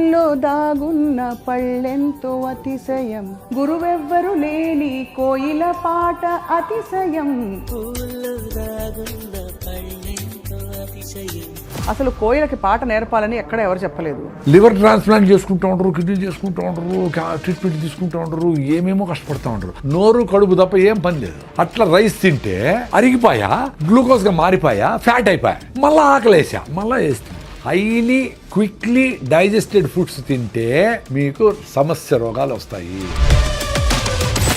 పువ్వుల్లో దాగున్న పళ్ళెంతో అతిశయం, గురువెవ్వరు లేని కోయిల పాట అతిశయం. అసలు కోయిలకి పాట నేర్పాలని ఎక్కడ ఎవరు చెప్పలేదు. లివర్ ట్రాన్స్ప్లాంట్ చేసుకుంటూ ఉంటారు, కిడ్నీ చేసుకుంటూ ఉంటారు, ట్రీట్మెంట్ తీసుకుంటూ ఉంటారు, ఏమేమో కష్టపడుతూ ఉంటారు. నోరు కడుపు తప్ప ఏం పని లేదు. అట్లా రైస్ తింటే అరిగిపోయా, గ్లూకోజ్ గా మారిపోయా, ఫ్యాట్ అయిపోయా, మళ్ళా ఆకలేసా, మళ్ళా వేస్తుంది. హైలీ క్విక్లీ డైజెస్టెడ్ ఫుడ్స్ తింటే మీకు సమస్య రోగాలు వస్తాయి.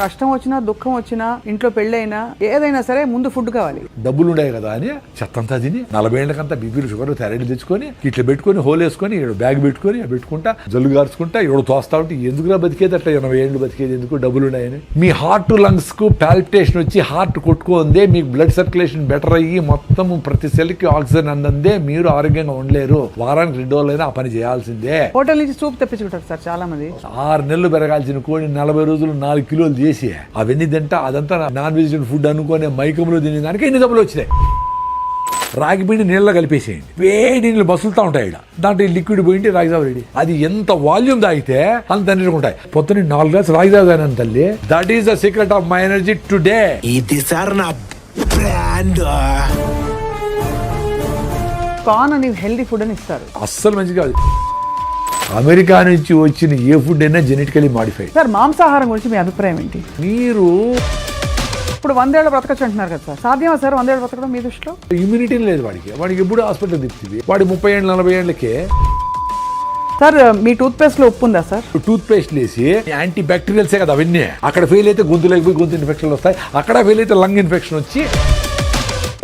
కష్టం వచ్చినా దుఃఖం వచ్చినా ఇంట్లో పెళ్ళైనా ఏదైనా సరే ముందు ఫుడ్ కావాలి. డబ్బులు ఉన్నాయి కదా అని చెత్తంతా తిని 40 ఏళ్ళకంతా బీపీలు షుగర్ థైరాయిడ్ తెచ్చుకొని ఇట్లా పెట్టుకొని హోల్ వేసుకొని ఇక్కడ బ్యాగ్ పెట్టుకొని పెట్టుకుంటా జల్లు గార్చుకుంటా ఇక్కడ తోస్తా ఉంటే ఎందుకురా బతికేది అట్లా 80 ఏళ్ళు బతికేది ఎందుకు డబ్బులు ఉన్నాయని. మీ హార్ట్ లంగ్స్ కు పాల్పిటేషన్ వచ్చి హార్ట్ కొట్టుకుందే, మీకు బ్లడ్ సర్క్యులేషన్ బెటర్ అయ్యి మొత్తం ప్రతి సెల్ కి ఆక్సిజన్ అందందే మీరు ఆరోగ్యంగా ఉండలేరు. వారానికి 2 రోజులైనా ఆ పని చేయాల్సిందే. హోటల్ నుంచి సూప్ తెప్పించుకుంటారు సార్ చాలా మంది. 6 నెలలు పెరగాల్సిన కోడి 40 రోజులు 4 కిలోలు చేసి అవన్నీ తింటా అదంతా నాన్ వెజిటేరియన్ ఫుడ్ అనుకునే మైకంలో తినే దానికి ఎన్ని డబ్బులు వచ్చినాయి. రాగి పిండి నీళ్ళలో కలిపేసేయండి, వేడి నీళ్ళు మసులుతా ఉంటాయి. దాంట్లో లిక్విడ్ పోయింటి రాగిజావ రెడీ. అది ఎంత వాల్యూమ్ తాగితే అంత ఎనర్జీ ఉంటాయి. పొద్దున్న 4 గ్లాస్ రాగిజావ తాగిన తల్లి. That is the secret of my energy today. ఇది సార్ నా బ్రాండ్. కార్న్ అని హెల్దీ ఫుడ్ అని ఇస్తారు, అస్సలు మంచిగా. అమెరికా నుంచి వచ్చిన ఏ ఫుడ్ అయినా జెనెటికలీ మాడిఫైడ్. సార్ మాంసాహారం గురించి మీ అభిప్రాయం ఏంటి? మీరు ఇప్పుడు 100 ఏళ్ళు బ్రతకచ్చు అంటున్నారు కదా సార్, సాధ్యమా సార్ 100 ఏళ్ళు బ్రతకడం మీ దృష్టిలో? ఇమ్యూనిటీ లేదు వాడికి ఎప్పుడు హాస్పిటల్ తిప్పుతుంది. వాడి 30 ఏళ్ళు 40 ఏళ్ళకే. సార్ మీ టూత్ పేస్ట్ లో ఉప్పు ఉందా సార్? టూత్ పేస్ట్ వేసి యాంటీ బ్యాక్టీరియల్సే కదా అవన్నీ. అక్కడ ఫెయిల్ అయితే గొంతులోకి పోయి గొంతు ఇన్ఫెక్షన్లు వస్తాయి, అక్కడ ఫెయిల్ అయితే లంగ్ ఇన్ఫెక్షన్ వచ్చి.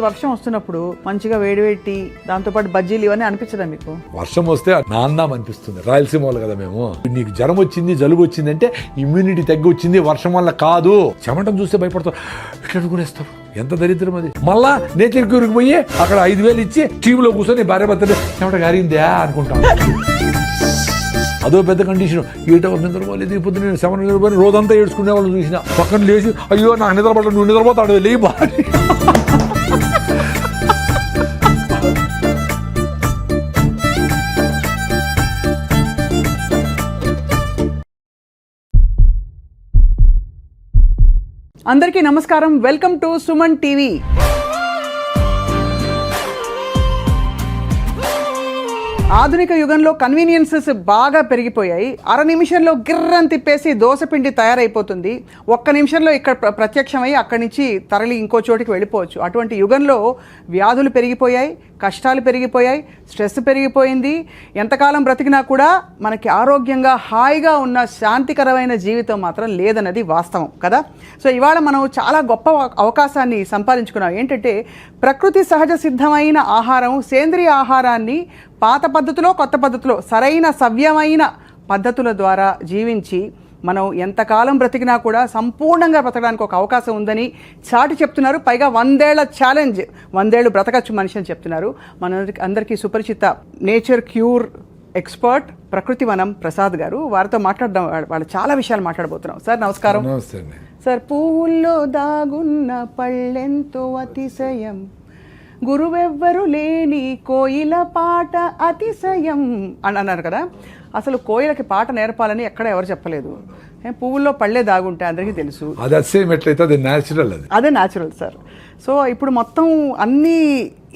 వర్షం వస్తున్నప్పుడు మంచిగా వేడివేటి దాంతోపాటు బజ్జీలు ఇవన్నీ అనిపించదా మీకు? వర్షం వస్తే నాందాం అనిపిస్తుంది. రాయలసీమ వాళ్ళు కదా మేము. నీకు జ్వరం వచ్చింది జలుబు వచ్చింది అంటే ఇమ్యూనిటీ తగ్గి వచ్చింది, వర్షం వల్ల కాదు. చెమటం చూస్తే భయపడతారు, ఇట్లా అనుకునేస్తారు. ఎంత దరిద్రం అది. మళ్ళా నేచర్ క్యూర్కి పోయి అక్కడ 5,000 ఇచ్చి టీవీలో కూర్చొని భార్య భర్తలు చెమట గారిందా అనుకుంటాం. అదో పెద్ద కండిషన్. 8 hours నిద్రపోలేదు. ఇప్పుడు నేను 7 నిద్రపోయి రోజంతా ఏడ్చుకునే వాళ్ళు చూసిన. పక్కన లేచి అయ్యో నాకు నిద్రపడ, నువ్వు నిద్రపోతాడు లే బాగా. అందరికీ నమస్కారం, వెల్కమ్ టు సుమన్ టీవీ. ఆధునిక యుగంలో కన్వీనియన్సెస్ బాగా పెరిగిపోయాయి. 1/2 నిమిషంలో గిర్రని తిప్పేసి దోసపిండి తయారైపోతుంది. 1 నిమిషంలో ఇక్కడ ప్రత్యక్షమై అక్కడి నుంచి తరలి ఇంకో చోటికి వెళ్ళిపోవచ్చు. అటువంటి యుగంలో వ్యాధులు పెరిగిపోయాయి, కష్టాలు పెరిగిపోయాయి, స్ట్రెస్ పెరిగిపోయింది. ఎంతకాలం బ్రతికినా కూడా మనకి ఆరోగ్యంగా హాయిగా ఉన్న శాంతికరమైన జీవితం మాత్రం లేదన్నది వాస్తవం కదా. సో ఇవాళ మనం చాలా గొప్ప అవకాశాన్ని సంపాదించుకున్నాం. ఏంటంటే ప్రకృతి సహజ సిద్ధమైన ఆహారం, సేంద్రియ ఆహారాన్ని పాత పద్ధతిలో కొత్త పద్ధతిలో సరైన సవ్యమైన పద్ధతుల ద్వారా జీవించి మనం ఎంతకాలం బ్రతికినా కూడా సంపూర్ణంగా బ్రతకడానికి ఒక అవకాశం ఉందని చాటి చెప్తున్నారు. పైగా 100 ఏళ్ల ఛాలెంజ్, 100 ఏళ్ళు బ్రతకచ్చు మనిషి అని చెప్తున్నారు. అందరికీ సుపరిచిత నేచర్ క్యూర్ ఎక్స్పర్ట్ ప్రకృతి వనం ప్రసాద్ గారు. వారితో మాట్లాడడం, వాళ్ళు చాలా విషయాలు మాట్లాడబోతున్నాం. సార్ నమస్కారం. సార్, పువ్వుల్లో దాగున్న పళ్ళెంతో అతిశయం, గురువెవ్వరు లేని కోయిల పాట అతిశయం అని అన్నారు కదా. అసలు కోయిలకి పాట నేర్పాలని ఎక్కడ ఎవరు చెప్పలేదు. పువ్వుల్లో పళ్ళే దాగుంటే అందరికీ తెలుసు. అదే న్యాచురల్ సార్. సో ఇప్పుడు మొత్తం అన్నీ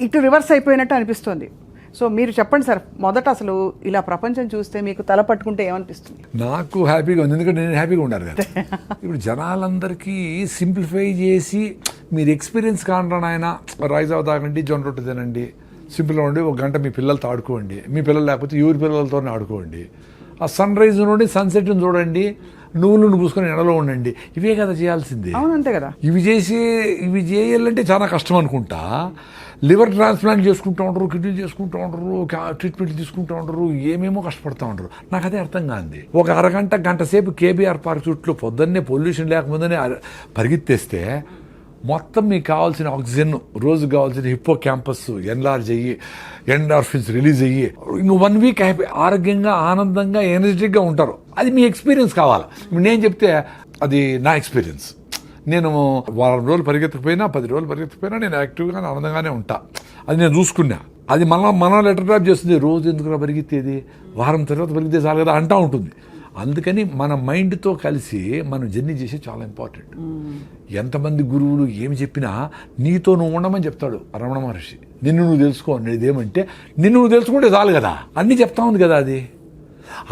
ఇటు రివర్స్ అయిపోయినట్టు అనిపిస్తుంది. సో మీరు చెప్పండి సార్, మొదట అసలు ఇలా ప్రపంచం చూస్తే మీకు తల పట్టుకుంటే ఏమనిపిస్తుంది? నాకు హ్యాపీగా ఉంది, ఎందుకంటే నేను హ్యాపీగా ఉండాలి కదా. ఇప్పుడు జనాలందరికీ సింప్లిఫై చేసి మీరు ఎక్స్పీరియన్స్ కానరా ఆయన రైజావ తాగండి, జొన్న రొట్టె తినండి, సింపుల్గా ఉండి 1 గంట మీ పిల్లలతో ఆడుకోండి, మీ పిల్లలు లేకపోతే ఎవరి పిల్లలతోనే ఆడుకోండి, ఆ సన్ రైజ్ నుండి సన్సెట్ని చూడండి, నువ్వులను పూసుకొని ఎండలో ఉండండి. ఇవే కదా చేయాల్సిందే. అవునంతే కదా. ఇవి చేయాలంటే చాలా కష్టం అనుకుంటా. లివర్ ట్రాన్స్ప్లాంట్ చేసుకుంటూ ఉంటారు, కిడ్నీ చేసుకుంటూ ఉంటారు, ట్రీట్మెంట్ తీసుకుంటూ ఉంటారు, ఏమేమో కష్టపడుతూ ఉంటారు. నాకు అదే అర్థం కాంది. ఒక అరగంట గంట సేపు కేబీఆర్ పార్క్ చుట్టూ పొద్దున్నే పొల్యూషన్ లేకముందనే పరిగెత్తేస్తే మొత్తం మీకు కావాల్సిన ఆక్సిజన్, రోజు కావాల్సిన హిప్పో క్యాంపస్ ఎన్లార్జ్ అయ్యి ఎండార్ఫిన్స్ రిలీజ్ అయ్యి ఇంక 1 వీక్ హ్యాపీ ఆరోగ్యంగా ఆనందంగా ఎనర్జెటిక్గా ఉంటారు. అది మీ ఎక్స్పీరియన్స్ కావాలి. నేను చెప్తే అది నా ఎక్స్పీరియన్స్. నేను 1 వారం రోజులు పరిగెత్తకపోయినా 10 రోజులు పరిగెత్తకపోయినా నేను యాక్టివ్గా ఆనందంగానే ఉంటా. అది నేను చూసుకున్నా. అది మన లెటర్ డ్రాప్ చేస్తుంది, రోజు ఎందుకు పరిగెత్తేది, వారం తర్వాత పరిగెత్తే చాలు కదా అంటూ ఉంటుంది. అందుకని మన మైండ్తో కలిసి మనం జర్నీ చేసే చాలా ఇంపార్టెంట్. ఎంతమంది గురువులు ఏమి చెప్పినా నీతో నువ్వు ఉండమని చెప్తాడు రమణ మహర్షి. నిన్ను నువ్వు తెలుసుకో అనేది ఏమంటే నిన్ను నువ్వు తెలుసుకుంటే చాలు కదా, అన్నీ చెప్తా ఉంది కదా అది.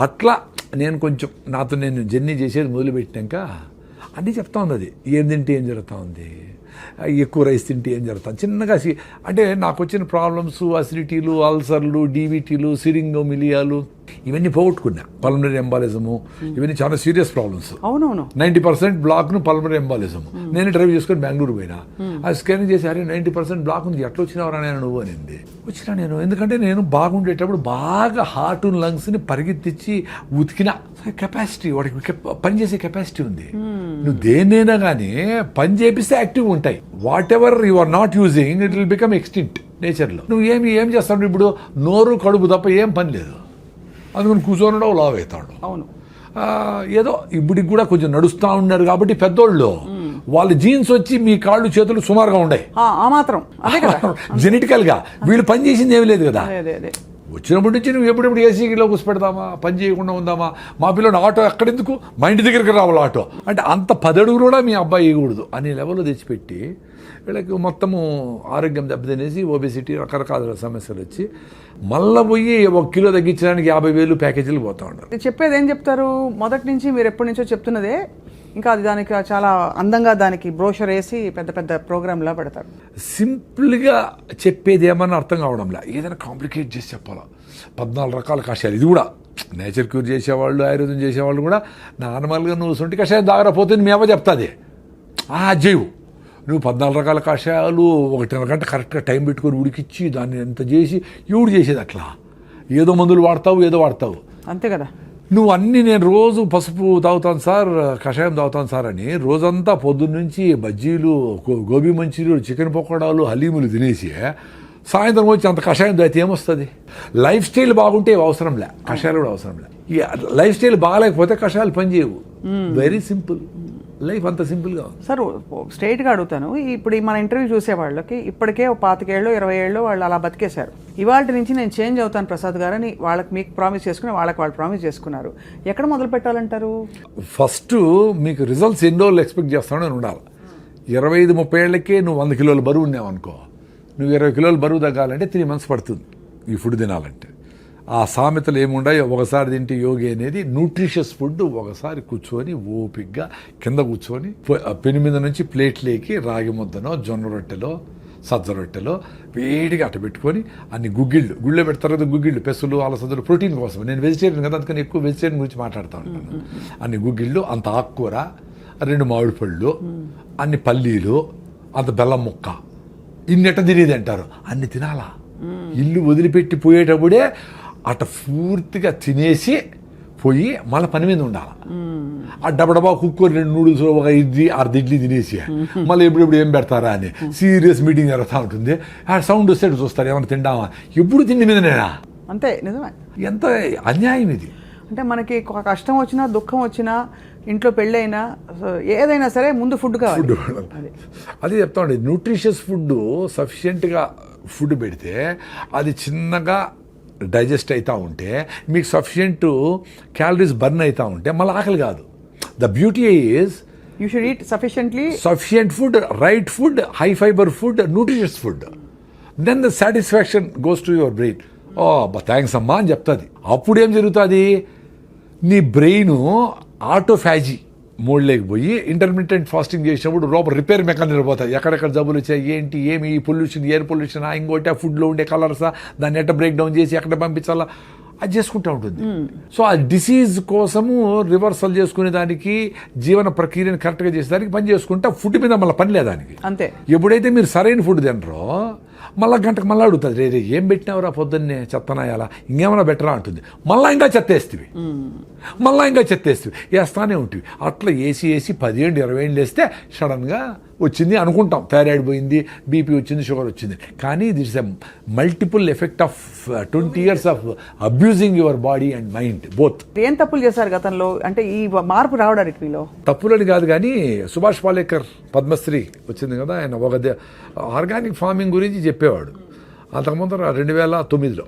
అట్లా నేను కొంచెం నాతో నేను జర్నీ చేసేది మొదలుపెట్టినాక అన్నీ చెప్తా ఉంది అది. ఏం తింటే ఏం జరుగుతూ ఉంది, ఎక్కువ రైస్ తింటే ఏం జరుగుతుంది, చిన్నగా అంటే నాకు వచ్చిన ప్రాబ్లమ్స్, అసిడిటీలు, అల్సర్లు, డీబీటీలు, సిరింగోమిలియాలు ఇవన్నీ పోగొట్టుకున్నా. పల్మనరీ ఎంబాలిజము ఇవన్నీ చాలా సీరియస్ ప్రాబ్లమ్స్. అవునవును 90% బ్లాక్ను పల్మనరీ ఎంబాలిజం. నేను డ్రైవ్ చేసుకొని బెంగళూరు పోయినా, ఆ స్కానింగ్ చేసి అరే 90% బ్లాక్ ఉంది, ఎట్లా వచ్చినావరా నేను నువ్వు అనింది. వచ్చినా నేను, ఎందుకంటే నేను బాగుండేటప్పుడు బాగా హార్ట్ లంగ్స్ని పరిగెత్తించి ఉతికిన కెపాసిటీ, వాడికి పనిచేసే కెపాసిటీ ఉంది. నువ్వు దేన్నైనా కానీ పని చేపిస్తే యాక్టివ్గా ఉంటాయి. Whatever you are not using it will become extinct నేచర్లో. నువ్వు ఏం చేస్తావు ఇప్పుడు, నోరు కడుపు తప్ప ఏం పని లేదు, అందుకని కూర్చొని లావ్ అవుతాడు. అవును, ఏదో ఇప్పటికి కూడా కొంచెం నడుస్తూ ఉన్నారు కాబట్టి పెద్దోళ్ళు వాళ్ళ జీన్స్ వచ్చి మీ కాళ్ళు చేతులు సుమారుగా ఉన్నాయి ఆ మాత్రం అదే కదా. జెనెటికల్గా వీళ్ళు పని చేసింది ఏమీ లేదు కదా. అదే వచ్చినప్పటి నుంచి నువ్వు ఎప్పుడెప్పుడు ఏసీలో కూర్చోపెడదామా, పని చేయకుండా ఉందామా, మా పిల్లలు ఆటో ఎక్కడెందుకు, మా ఇంటి దగ్గరికి రావాలి ఆటో అంటే అంత 10 అడుగులు కూడా మీ అబ్బాయి వేయకూడదు అనే లెవెల్లో తెచ్చిపెట్టి వీళ్ళకి మొత్తము ఆరోగ్యం దెబ్బతినేసి ఓబెసిటీ రకరకాల సమస్యలు వచ్చి మళ్ళీ పోయి 1 కిలో తగ్గించడానికి 50,000 ప్యాకేజీలు పోతా ఉంటారు. చెప్పేది ఏం చెప్తారు, మొదటి నుంచి మీరు ఎప్పటి నుంచో చెప్తున్నదే, ఇంకా అది దానికి చాలా అందంగా దానికి బ్రోషర్ వేసి పెద్ద పెద్ద ప్రోగ్రామ్లా పెడతారు. సింపుల్గా చెప్పేది ఏమన్నా అర్థం కావడంలా, ఏదైనా కాంప్లికేట్ చేసి చెప్పాలా. 14 రకాల కషాయాలు, ఇది కూడా నేచర్ క్యూర్ చేసేవాళ్ళు, ఆయుర్వేదం చేసేవాళ్ళు కూడా నార్మల్గా నువ్వు సొంటి కషాయం దాగరపోతుంది మీ అవ్వ చెప్తుంది, అజ్జేవు నువ్వు 14 రకాల కషాయాలు 1.5 గంట కరెక్ట్గా టైం పెట్టుకొని ఉడికిచ్చి దాన్ని ఎంత చేసి ఎవడు చేసేది అట్లా, ఏదో మందులు వాడతావు ఏదో వాడతావు అంతే కదా. నువ్వు అన్నీ నేను రోజు పసుపు తాగుతాను సార్, కషాయం తాగుతాను సార్ అని రోజంతా పొద్దున్న నుంచి బజ్జీలు, గోబీ మంచూరియలు, చికెన్ పకోడాలు, హలీములు తినేసి సాయంత్రం వచ్చి అంత కషాయం తాగితే ఏమొస్తుంది. లైఫ్ స్టైల్ బాగుంటే అవసరంలే, కషాయాలు కూడా అవసరంలే. లైఫ్ స్టైల్ బాగాలేకపోతే కషాయాలు పనిచేయవు. వెరీ సింపుల్ లైఫ్, అంత సింపుల్గా ఉంది. సార్ స్ట్రైట్గా అడుగుతాను, ఇప్పుడు మన ఇంటర్వ్యూ చూసే వాళ్ళకి ఇప్పటికే 25 ఏళ్ళు 20 ఏళ్ళు వాళ్ళు అలా బతికేశారు. ఇవాళ నుంచి నేను చేంజ్ అవుతాను ప్రసాద్ గారని వాళ్ళకి మీకు ప్రామిస్ చేసుకుని వాళ్ళకి వాళ్ళు ప్రామిస్ చేసుకున్నారు. ఎక్కడ మొదలు పెట్టాలంటారు? ఫస్ట్ మీకు రిజల్ట్స్ ఎన్ని రోజులు ఎక్స్పెక్ట్ చేస్తానో అని ఉండాలి. 25-30 ఏళ్ళకే నువ్వు 100 కిలోల బరువు ఉన్నావు అనుకో, నువ్వు 20 కిలోల బరువు తగ్గాలంటే 3 months పడుతుంది ఈ ఫుడ్ తినాలంటే. ఆ సామెతలు ఏముండాయి, ఒకసారి తింటే యోగి అనేది న్యూట్రిషియస్ ఫుడ్. ఒకసారి కూర్చొని ఓపిక్గా కింద కూర్చొని పెను మీద నుంచి ప్లేట్లేకి రాగి ముద్దనో, జొన్న రొట్టెలో, సజ్జ రొట్టెలో వేడిగా అట్ట పెట్టుకొని అన్ని గుళ్ళో పెడతారు కదా గుగ్గిళ్ళు, పెసలు, అలసందలు ప్రోటీన్ కోసం. నేను వెజిటేరియన్ కదా, అందుకని ఎక్కువ వెజిటేరియన్ గురించి మాట్లాడుతూ ఉంటాను. అన్ని గుగ్గిళ్ళు, అంత ఆకుకూర, 2 మామిడి పళ్ళు, అన్ని పల్లీలు, అంత బెల్లం ముక్క, ఇన్నెట్ట తినేది అంటారు. అన్ని తినాలా, ఇల్లు వదిలిపెట్టి పోయేటప్పుడే అట్ట పూర్తిగా తినేసి పోయి మళ్ళీ పని మీద ఉండాలి. ఆ డబ్బడబా కుక్కర్ 2 నూడిల్స్, 1 అర్ధ ఇడ్లీ తినేసి మళ్ళీ ఎప్పుడెప్పుడు ఏం పెడతారా అని సీరియస్ మీటింగ్ జరుగుతూ ఉంటుంది. ఆ సౌండ్ వస్తే చూస్తారు ఏమైనా తిండామా, ఎప్పుడు తిండి మీద నేనా. అంతే, నిజమే. ఎంత అన్యాయం ఇది. అంటే మనకి కష్టం వచ్చినా దుఃఖం వచ్చినా ఇంట్లో పెళ్ళైనా ఏదైనా సరే ముందు ఫుడ్ కావాలి. అదే చెప్తా ఉండే, న్యూట్రిషియస్ ఫుడ్ సఫిషియెంట్గా ఫుడ్ పెడితే అది చిన్నగా డైజెస్ట్ అవుతూ ఉంటే మీకు సఫిషియెంట్ క్యాలరీస్ బర్న్ అవుతూ ఉంటే మళ్ళీ ఆకలి కాదు. The beauty is you should eat sufficient food, right food, high fibre food, nutritious food. Then the satisfaction goes to your brain. Oh thanks అమ్మా అని చెప్తుంది. అప్పుడు ఏం జరుగుతుంది, నీ బ్రెయిన్ ఆటోఫాజీ మోడ్లోకి పోయి ఇంటర్మీడియట్ ఫాస్టింగ్ చేసినప్పుడు లోపల రిపేర్ మెకానిజం పోతాయి. ఎక్కడెక్కడ జబ్బులు వచ్చాయి, ఏంటి, ఏమి పొల్యూషన్, ఎయిర్ పొల్యూషన్, ఇంకోటి ఆ ఫుడ్లో ఉండే కలర్సా, దాన్ని ఎట్ట బ్రేక్ డౌన్ చేసి ఎక్కడ పంపించాలా అది చేసుకుంటూ ఉంటుంది. సో ఆ డిసీజ్ కోసము రివర్సల్ చేసుకునే దానికి, జీవన ప్రక్రియను కరెక్ట్గా చేసేదానికి పని చేసుకుంటే ఫుడ్ మీద మళ్ళీ పని లేదానికి. అంతే. ఎప్పుడైతే మీరు సరైన ఫుడ్ తినరో మళ్ళీ గంటకు మళ్ళీ అడుగుతుంది, రే ఏం పెట్టినావురా పొద్దున్నే, చెత్తనాయాలా, ఇంకేమైనా బెటరా అంటుంది. మళ్ళీ ఇంకా చెత్తేస్తుంది, మళ్ళీ ఇంకా చెత్తేస్తుంది, వేస్తానే ఉంటుంది. అట్లా వేసి 10 ఏళ్ళు 20 ఏళ్ళు వేస్తే సడన్గా వచ్చింది అనుకుంటాం, థైరాయిడ్ పోయింది, బీపీ వచ్చింది, షుగర్ వచ్చింది. కానీ this is a multiple effect of 20 years of abusing your body and mind both. ఏం తప్పులు చేశారు గతంలో, అంటే ఈ మార్పు రావడానికి మీలో? తప్పులని కాదు కానీ సుభాష్ పాలేకర్ పద్మశ్రీ వచ్చింది కదా, ఆయన ఒక ఆర్గానిక్ ఫార్మింగ్ గురించి చెప్పేవాడు. అంతకుముందర 2009లో.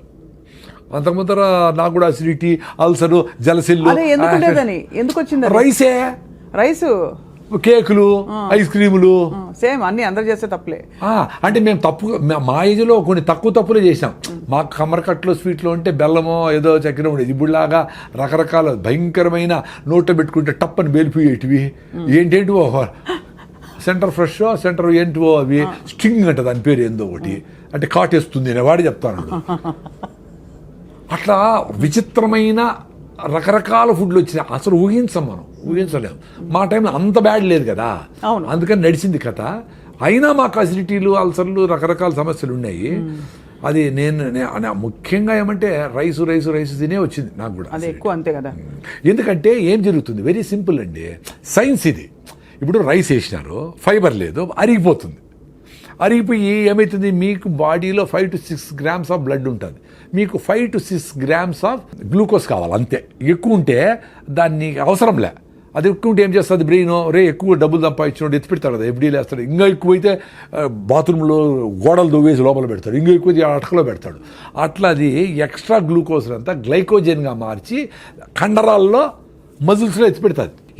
అంతకుముందర నాకు కూడా అసిడిటీ, అల్సరు, జలసిల్లు. అదే ఎందుకు వచ్చింది రైసే, రైసు, కేకులు, ఐస్ క్రీములు. సేమ్ అన్ని అందరు చేస్తే తప్పులే. అంటే మేము మా ఏజ్లో కొన్ని తప్పులే చేసాం. మాకు కమ్మరకట్లో స్వీట్లో ఉంటే బెల్లమో ఏదో చక్కెర ఉండేది. ఇప్పుడులాగా రకరకాల భయంకరమైన నోట్లో పెట్టుకుంటే టప్పని బేలిపోయేటివి. ఏంటేంటివో సెంటర్ ఫ్రెష్, సెంటర్ ఏంటివో అవి స్టింగ్ అంట, దాని పేరు ఏందో ఒకటి, అంటే కాటేస్తుంది నేను వాడి చెప్తాను. అట్లా విచిత్రమైన రకరకాల ఫుడ్లు వచ్చినాయి. అసలు ఊహించలేము. మా టైంలో అంత బ్యాడ్ లేదు కదా, అందుకని నడిచింది కథ. అయినా మాకు అసిడిటీలు, అల్సర్లు, రకరకాల సమస్యలు ఉన్నాయి. అది నేను ముఖ్యంగా ఏమంటే రైస్ తినే వచ్చింది నాకు కూడా. అది ఎక్కువ అంతే కదా. ఎందుకంటే ఏం జరుగుతుంది, వెరీ సింపుల్ అండి, సైన్స్ ఇది. ఇప్పుడు రైస్ వేసినారు, ఫైబర్ లేదు, అరిగిపోయి ఏమవుతుంది, మీకు బాడీలో 5 to 6 grams ఆఫ్ బ్లడ్ ఉంటుంది. మీకు 5 to 6 grams ఆఫ్ గ్లూకోజ్ కావాలి అంతే. ఎక్కువ ఉంటే దాన్ని అవసరంలే. అది ఎక్కువ ఉంటే ఏం చేస్తుంది బ్రెయిన్, ఎక్కువ డబ్బులు సంపాదించినోడు ఎత్తి పెడతాడు కదా, ఎఫ్డీలు వేస్తాడు. ఇంకా ఎక్కువైతే బాత్రూంలో గోడలు దువ్వేసి లోపల పెడతాడు, ఇంకా ఎక్కువైతే అటకలో పెడతాడు. అట్లా అది ఎక్స్ట్రా గ్లూకోజ్ అంతా గ్లైకోజన్గా మార్చి కండరాల్లో, మజిల్స్లో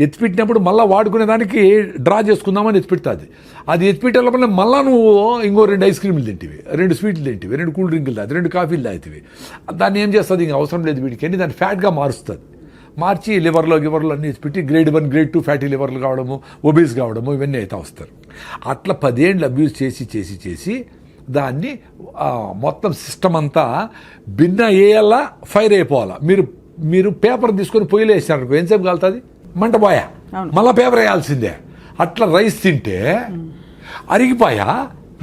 ఎత్తిపెట్టినప్పుడు మళ్ళీ వాడుకునే దానికి డ్రా చేసుకుందామని ఎత్తిపెడుతుంది. అది ఎత్తిపెట్టే మళ్ళీ నువ్వు ఇంకో 2 ఐస్ క్రీములు తింటివి, 2 స్వీట్లు తింటివి, 2 కూల్ డ్రింకులు తాగి, 2 కాఫీలు తాగుతావి. దాన్ని ఏం చేస్తుంది, ఇంకా అవసరం లేదు వీడికి అని దాన్ని ఫ్యాట్గా మార్చి లివర్లో అన్నీ ఎత్తిపెట్టి గ్రేడ్ 1, గ్రేడ్ 2 ఫ్యాటీ లివర్లు కావడము, ఒబేస్ కావడము, ఇవన్నీ అయితే వస్తారు. అట్లా 10 ఏళ్ళు అబ్యూస్ చేసి దాన్ని మొత్తం సిస్టమ్ అంతా భిన్న అయ్యేలా ఫైర్ అయిపోవాలా. మీరు పేపర్ తీసుకొని పొయ్యిలో వేసినారు, ఎంతసేపు కాలుతుంది, మంట పోయా, మళ్ళీ పేపర్ వేయాల్సిందే. అట్లా రైస్ తింటే అరిగిపోయా,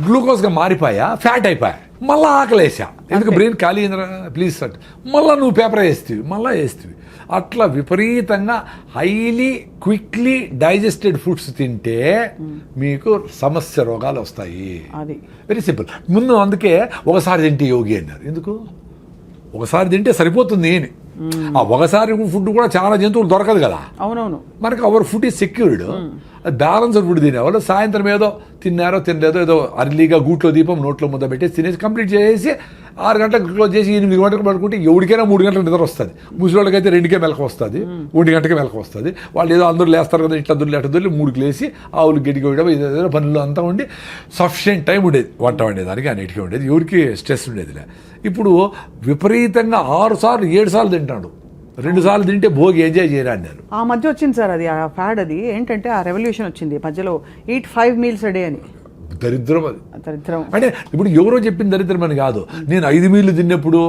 గ్లూకోజ్గా మారిపోయా, ఫ్యాట్ అయిపోయా, మళ్ళీ ఆకలేసా. ఎందుకు బ్రెయిన్ ఖాళీ అయిందిరా ప్లీజ్ సార్, మళ్ళీ నువ్వు పేపర్ వేస్తేవి. అట్లా విపరీతంగా హైలీ క్విక్లీ డైజెస్టెడ్ ఫుడ్స్ తింటే మీకు సమస్య రోగాలు వస్తాయి. Very simple. ముందు అందుకే ఒకసారి తింటే యోగి అన్నారు. ఎందుకు ఒకసారి తింటే సరిపోతుంది అని. ఒకసారి ఫుడ్ కూడా చాలా జంతువులు దొరకదు కదా. అవునవును. మనకి our food is secured. Balanced food తినేవాళ్ళు సాయంత్రం ఏదో తినలేదో ఏదో అర్లీగా గూట్లో దీపం నోట్లో ముద్ద పెట్టేసి తినేసి కంప్లీట్ చేసి 6 గంటలకు క్లోజ్ చేసి 8 గంటలకు పడుకుంటే ఎవరికైనా 3 గంటలకు నిద్ర వస్తుంది. ముసలివాళ్ళకైతే 2కే మెలకు వస్తుంది, 1 గంటకే మెలకు వస్తుంది. వాళ్ళు ఏదో అందరూ లేస్తారు కదా, ఇట్లా దొరికి 3కి లేసి ఆవులు గడ్డికి వేయడం, ఏదైనా పనులు అంతా ఉండి సఫిషియెంట్ టైం ఉండేది వంట వండేదానికి, అన్నిటికీ ఉండేది, ఎవరికి స్ట్రెస్ ఉండేదిలే. ఇప్పుడు విపరీతంగా 6 సార్లు 7 సార్లు తింటాడు. 2 సార్లు తింటే భోగి ఎంజాయ్ చేయరా అన్నారు. ఆ మధ్య వచ్చింది సార్ అది, ఆ ఫ్యాడ్. అది ఏంటంటే ఆ రెవల్యూషన్ వచ్చింది మధ్యలో, eat 5 meals a day అని. దరిద్రం అది. దరిద్రం అంటే ఇప్పుడు ఎవరో చెప్పిన దరిద్రం అని కాదు. నేను 5 మీల్లు తిన్నప్పుడు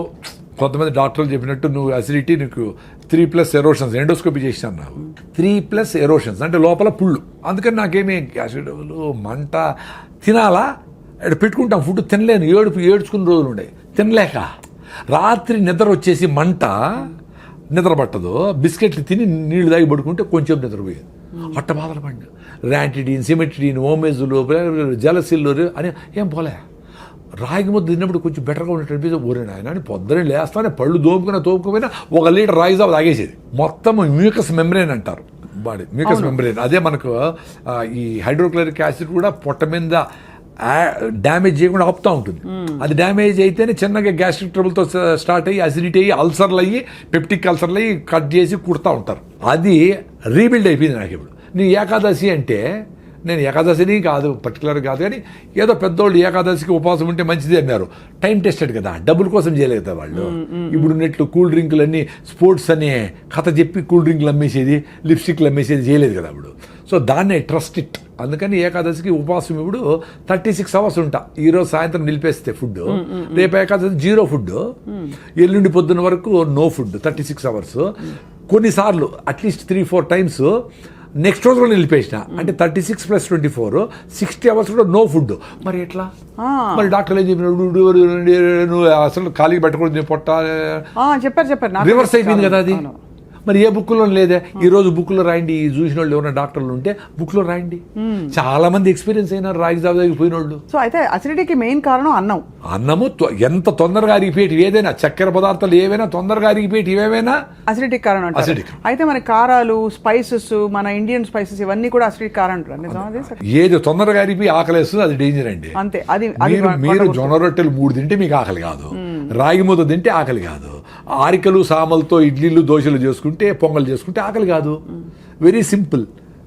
కొంతమంది డాక్టర్లు చెప్పినట్టు నువ్వు అసిడిటీ, నీకు 3+ ఎరోషన్స్, ఎండోస్కోపీ చేసినాను నాకు. 3+ ఎరోషన్స్ అంటే లోపల పుళ్ళు. అందుకని నాకేమీ యాసిడ్లు, మంట, తినాలా పెట్టుకుంటాం ఫుడ్ తినలేను, ఏడ్చుకున్న రోజులు ఉండే తినలేక. రాత్రి నిద్ర వచ్చేసి మంట, నిద్ర పట్టదు. బిస్కెట్లు తిని నీళ్లు తాగి పడుకుంటే కొంచెం నిద్రపోయేది. అట్ట బాధలు పడిన ర్యాంటిడీన్, సిమెట్రిడీన్, ఓమేజులు, జలసిల్లు అని ఏం పోలే. రాగి ముద్ద తిన్నప్పుడు కొంచెం బెటర్గా ఉన్నట్టు ఊరిన ఆయన అని పొద్దునే లేస్తానే పళ్ళు తోపుకుపోయినా 1 లీటర్ రాగి జావ తాగేసేది. మొత్తం మ్యూకస్ మెంబ్రేన్ అంటారు బాడీ, మ్యూకస్ మెంబ్రేన్. అదే మనకు ఈ హైడ్రోక్లోరిక్ యాసిడ్ కూడా పొట్ట మీద డ్యామేజ్ చేయకుండా ఆపుతూ ఉంటుంది. అది డ్యామేజ్ అయితేనే చిన్నగా గ్యాస్ట్రిక్ ట్రబుల్తో స్టార్ట్ అయ్యి అసిడిటీ అయ్యి అల్సర్లు అయ్యి పెప్టిక్ అల్సర్లు అయ్యి కట్ చేసి కుడతా ఉంటారు. అది రీబిల్డ్ అయిపోయింది నాకు. ఇప్పుడు నీ ఏకాదశి అంటే, నేను ఏకాదశిని కాదు పర్టికులర్ కాదు కానీ ఏదో పెద్దోళ్ళు ఏకాదశికి ఉపవాసం ఉంటే మంచిది అన్నారు. టైం టెస్టెడ్ కదా, డబ్బుల కోసం చేయలేదు కదా వాళ్ళు. ఇప్పుడు నెట్లు కూల్ డ్రింకులు అన్నీ స్పోర్ట్స్ అనే కథ చెప్పి కూల్ డ్రింకులు అమ్మేసేది, లిప్స్టిక్లు అమ్మేసేది చేయలేదు కదా అప్పుడు. సో దాన్నే ట్రస్ట్ ఇట్. అందుకని ఏకాదశికి ఉపవాసం ఇప్పుడు 36 hours ఉంటా. ఈరోజు సాయంత్రం నిలిపేస్తే ఫుడ్, రేపు ఏకాదశి 0 ఫుడ్, ఎల్లుండి పొద్దున్న వరకు నో ఫుడ్ 36 hours. కొన్నిసార్లు అట్లీస్ట్ 3-4 times నెక్స్ట్ రోజు కూడా నిలిపేసిన, అంటే 36 + 24 60 hours కూడా నో ఫుడ్. మరి ఎట్లా? మరి డాక్టర్లు ఏం చెప్పినాడు, నువ్వు అసలు ఖాళీ పెట్టకూడదు పొట్ట, చెప్పారు రివర్స్ అయిపోయింది కదా అది. మరి ఏ బుక్లో లేదే. ఈ రోజు బుక్లో రాయండి, ఈ చూసిన వాళ్ళు ఎవరైనా డాక్టర్లు ఉంటే బుక్లో రాయండి. చాలా మంది ఎక్స్పీరియన్స్ అయినారు రాగి జావ పోయిన వాళ్ళు. సో అయితే అసిడిటీకి మెయిన్ కారణం అన్నం. అన్నము ఎంత తొందరగా అరిగిపోయేటి ఏదైనా, చక్కెర పదార్థాలు ఏవైనా తొందరగా అరిగిపోయేటి ఏవైనా అసిడిటీ కారణం అంటారు. Acidic. అయితే మన కారాలు, స్పైసెస్, మన ఇండియన్ స్పైసెస్ ఇవన్నీ కూడా అసిడిటీ కారణం అంటారు. నిజం అది? ఏది తొందరగా అరిగిపోయి ఆకలేస్తుంది అది డేంజర్ అండి. అంతే. అది మీరు జొన్న రొట్టెలు 3 తింటే మీకు ఆకలి కాదు, రాగి ముద్ద తింటే ఆకలి కాదు, ఆరికలు సామలతో ఇడ్లీలు దోశలు చేసుకుంటే పొంగల్ చేసుకుంటే ఆకలి కాదు. Very simple.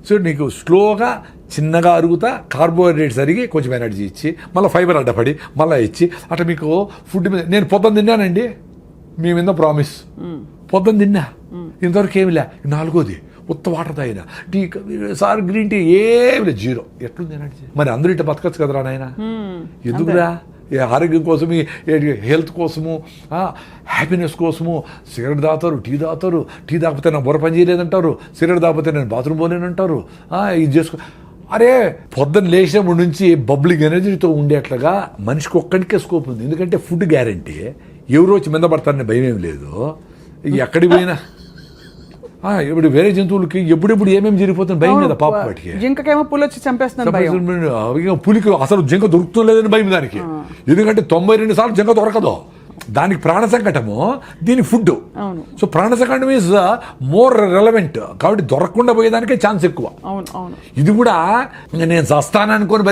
సో నీకు స్లోగా చిన్నగా అరుగుతా కార్బోహైడ్రేట్స్ అరిగి కొంచెం ఎనర్జీ ఇచ్చి మళ్ళీ ఫైబర్ అడ్డపడి మళ్ళీ ఇచ్చి అట్లా మీకు ఫుడ్ మీద. నేను పొద్దున్న తిన్నానండి, మీ మీద ప్రామిస్, పొద్దున్న తిన్నా, ఇంతవరకు ఏమి లే. 4వది ఉత్త వాటర్ తాగిన, టీ సార్ గ్రీన్ టీ ఏమి లేదు, 0. ఎట్లుంది ఎనర్జీ? మరి అందరూ ఇట్లా బతకచ్చు కదరా నాయన. ఎందుకురా? ఆరోగ్యం కోసం, హెల్త్ కోసము, హ్యాపీనెస్ కోసము సిగరెట్ తాగుతారు, టీ తాగుతారు. టీ తాగితే నా బుర్ర పని చేయలేదంటారు, సిగరెట్ తాగితే నేను బాత్రూమ్ పోలేనంటారు. ఇది చేసుకో. అరే పొద్దున్న లేచినప్పటి నుంచి బబ్లింగ్ ఎనర్జీతో ఉండేట్లుగా మనిషికి ఒక్కడికే స్కోప్ ఉంది. ఎందుకంటే ఫుడ్ గ్యారంటీ, ఎవరు వచ్చి మీద పడతారని భయం ఏం లేదు. ఎక్కడికి పోయినా ఇప్పుడు వేరే జంతువులకి ఎప్పుడెప్పుడు ఏమేమి జరిగిపోతుంది భయం కదా పాప. వాటికి జింకకేమో పులి వచ్చి చంపేస్తున్నాను, పులికి అసలు జింక దొరుకుతుంది లేదని భయం దానికి. ఎందుకంటే 92 సార్లు జింక దొరకదు, దానికి ప్రాణ సంకటము, దీని ఫుడ్. సో ప్రాణ సంకటం ఈజ్ మోర్ రెలవెంట్, కాబట్టి దొరకకుండా పోయేదానికే ఛాన్స్ ఎక్కువ. ఇది కూడా నేను చస్తాను అనుకొని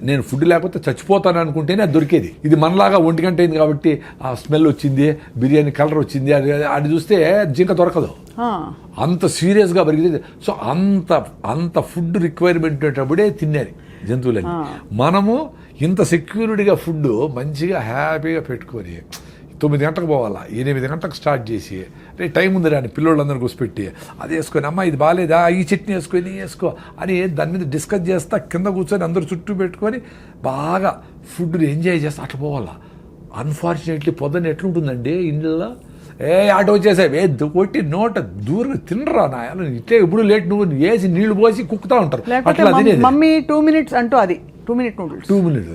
నేను ఫుడ్ లేకపోతే చచ్చిపోతాను అనుకుంటేనే అది దొరికేది. ఇది మనలాగా 1 గంట అయింది కాబట్టి ఆ స్మెల్ వచ్చింది, బిర్యానీ కలర్ వచ్చింది, అది చూస్తే జింక దొరకదు. అంత సీరియస్గా పెరిగింది. సో అంత ఫుడ్ రిక్వైర్మెంట్ ఉండేటప్పుడే తినేది జంతువులని. మనము ఇంత సెక్యూరిటీగా ఫుడ్ మంచిగా హ్యాపీగా పెట్టుకొని 9 గంటలకు పోవాలా, 8 గంటలకు స్టార్ట్ చేసి టైం ఉంది రాని పిల్లోళ్ళందరూ కూర్చోపెట్టి అది వేసుకొని, అమ్మ ఇది బాగాలేదా, ఈ చట్నీ వేసుకొని వేసుకో అని దాని మీద డిస్కస్ చేస్తా, కింద కూర్చొని అందరూ చుట్టూ పెట్టుకొని బాగా ఫుడ్ని ఎంజాయ్ చేస్తా అట్లా పోవాలా. అన్ఫార్చునేట్లీ పొద్దున్న ఎట్లుంటుందండి ఇంట్లో, ఆటో వచ్చేసావు కొట్టి నోట దూరం తినరా నాయన, ఇట్లే ఇప్పుడు లేట్ నువ్వు వేసి నీళ్లు పోసి కుక్కుతా ఉంటారు. అట్లా మమ్మీ 2 minutes అంటూ అది 2 minute నూడిల్స్ 2 minutes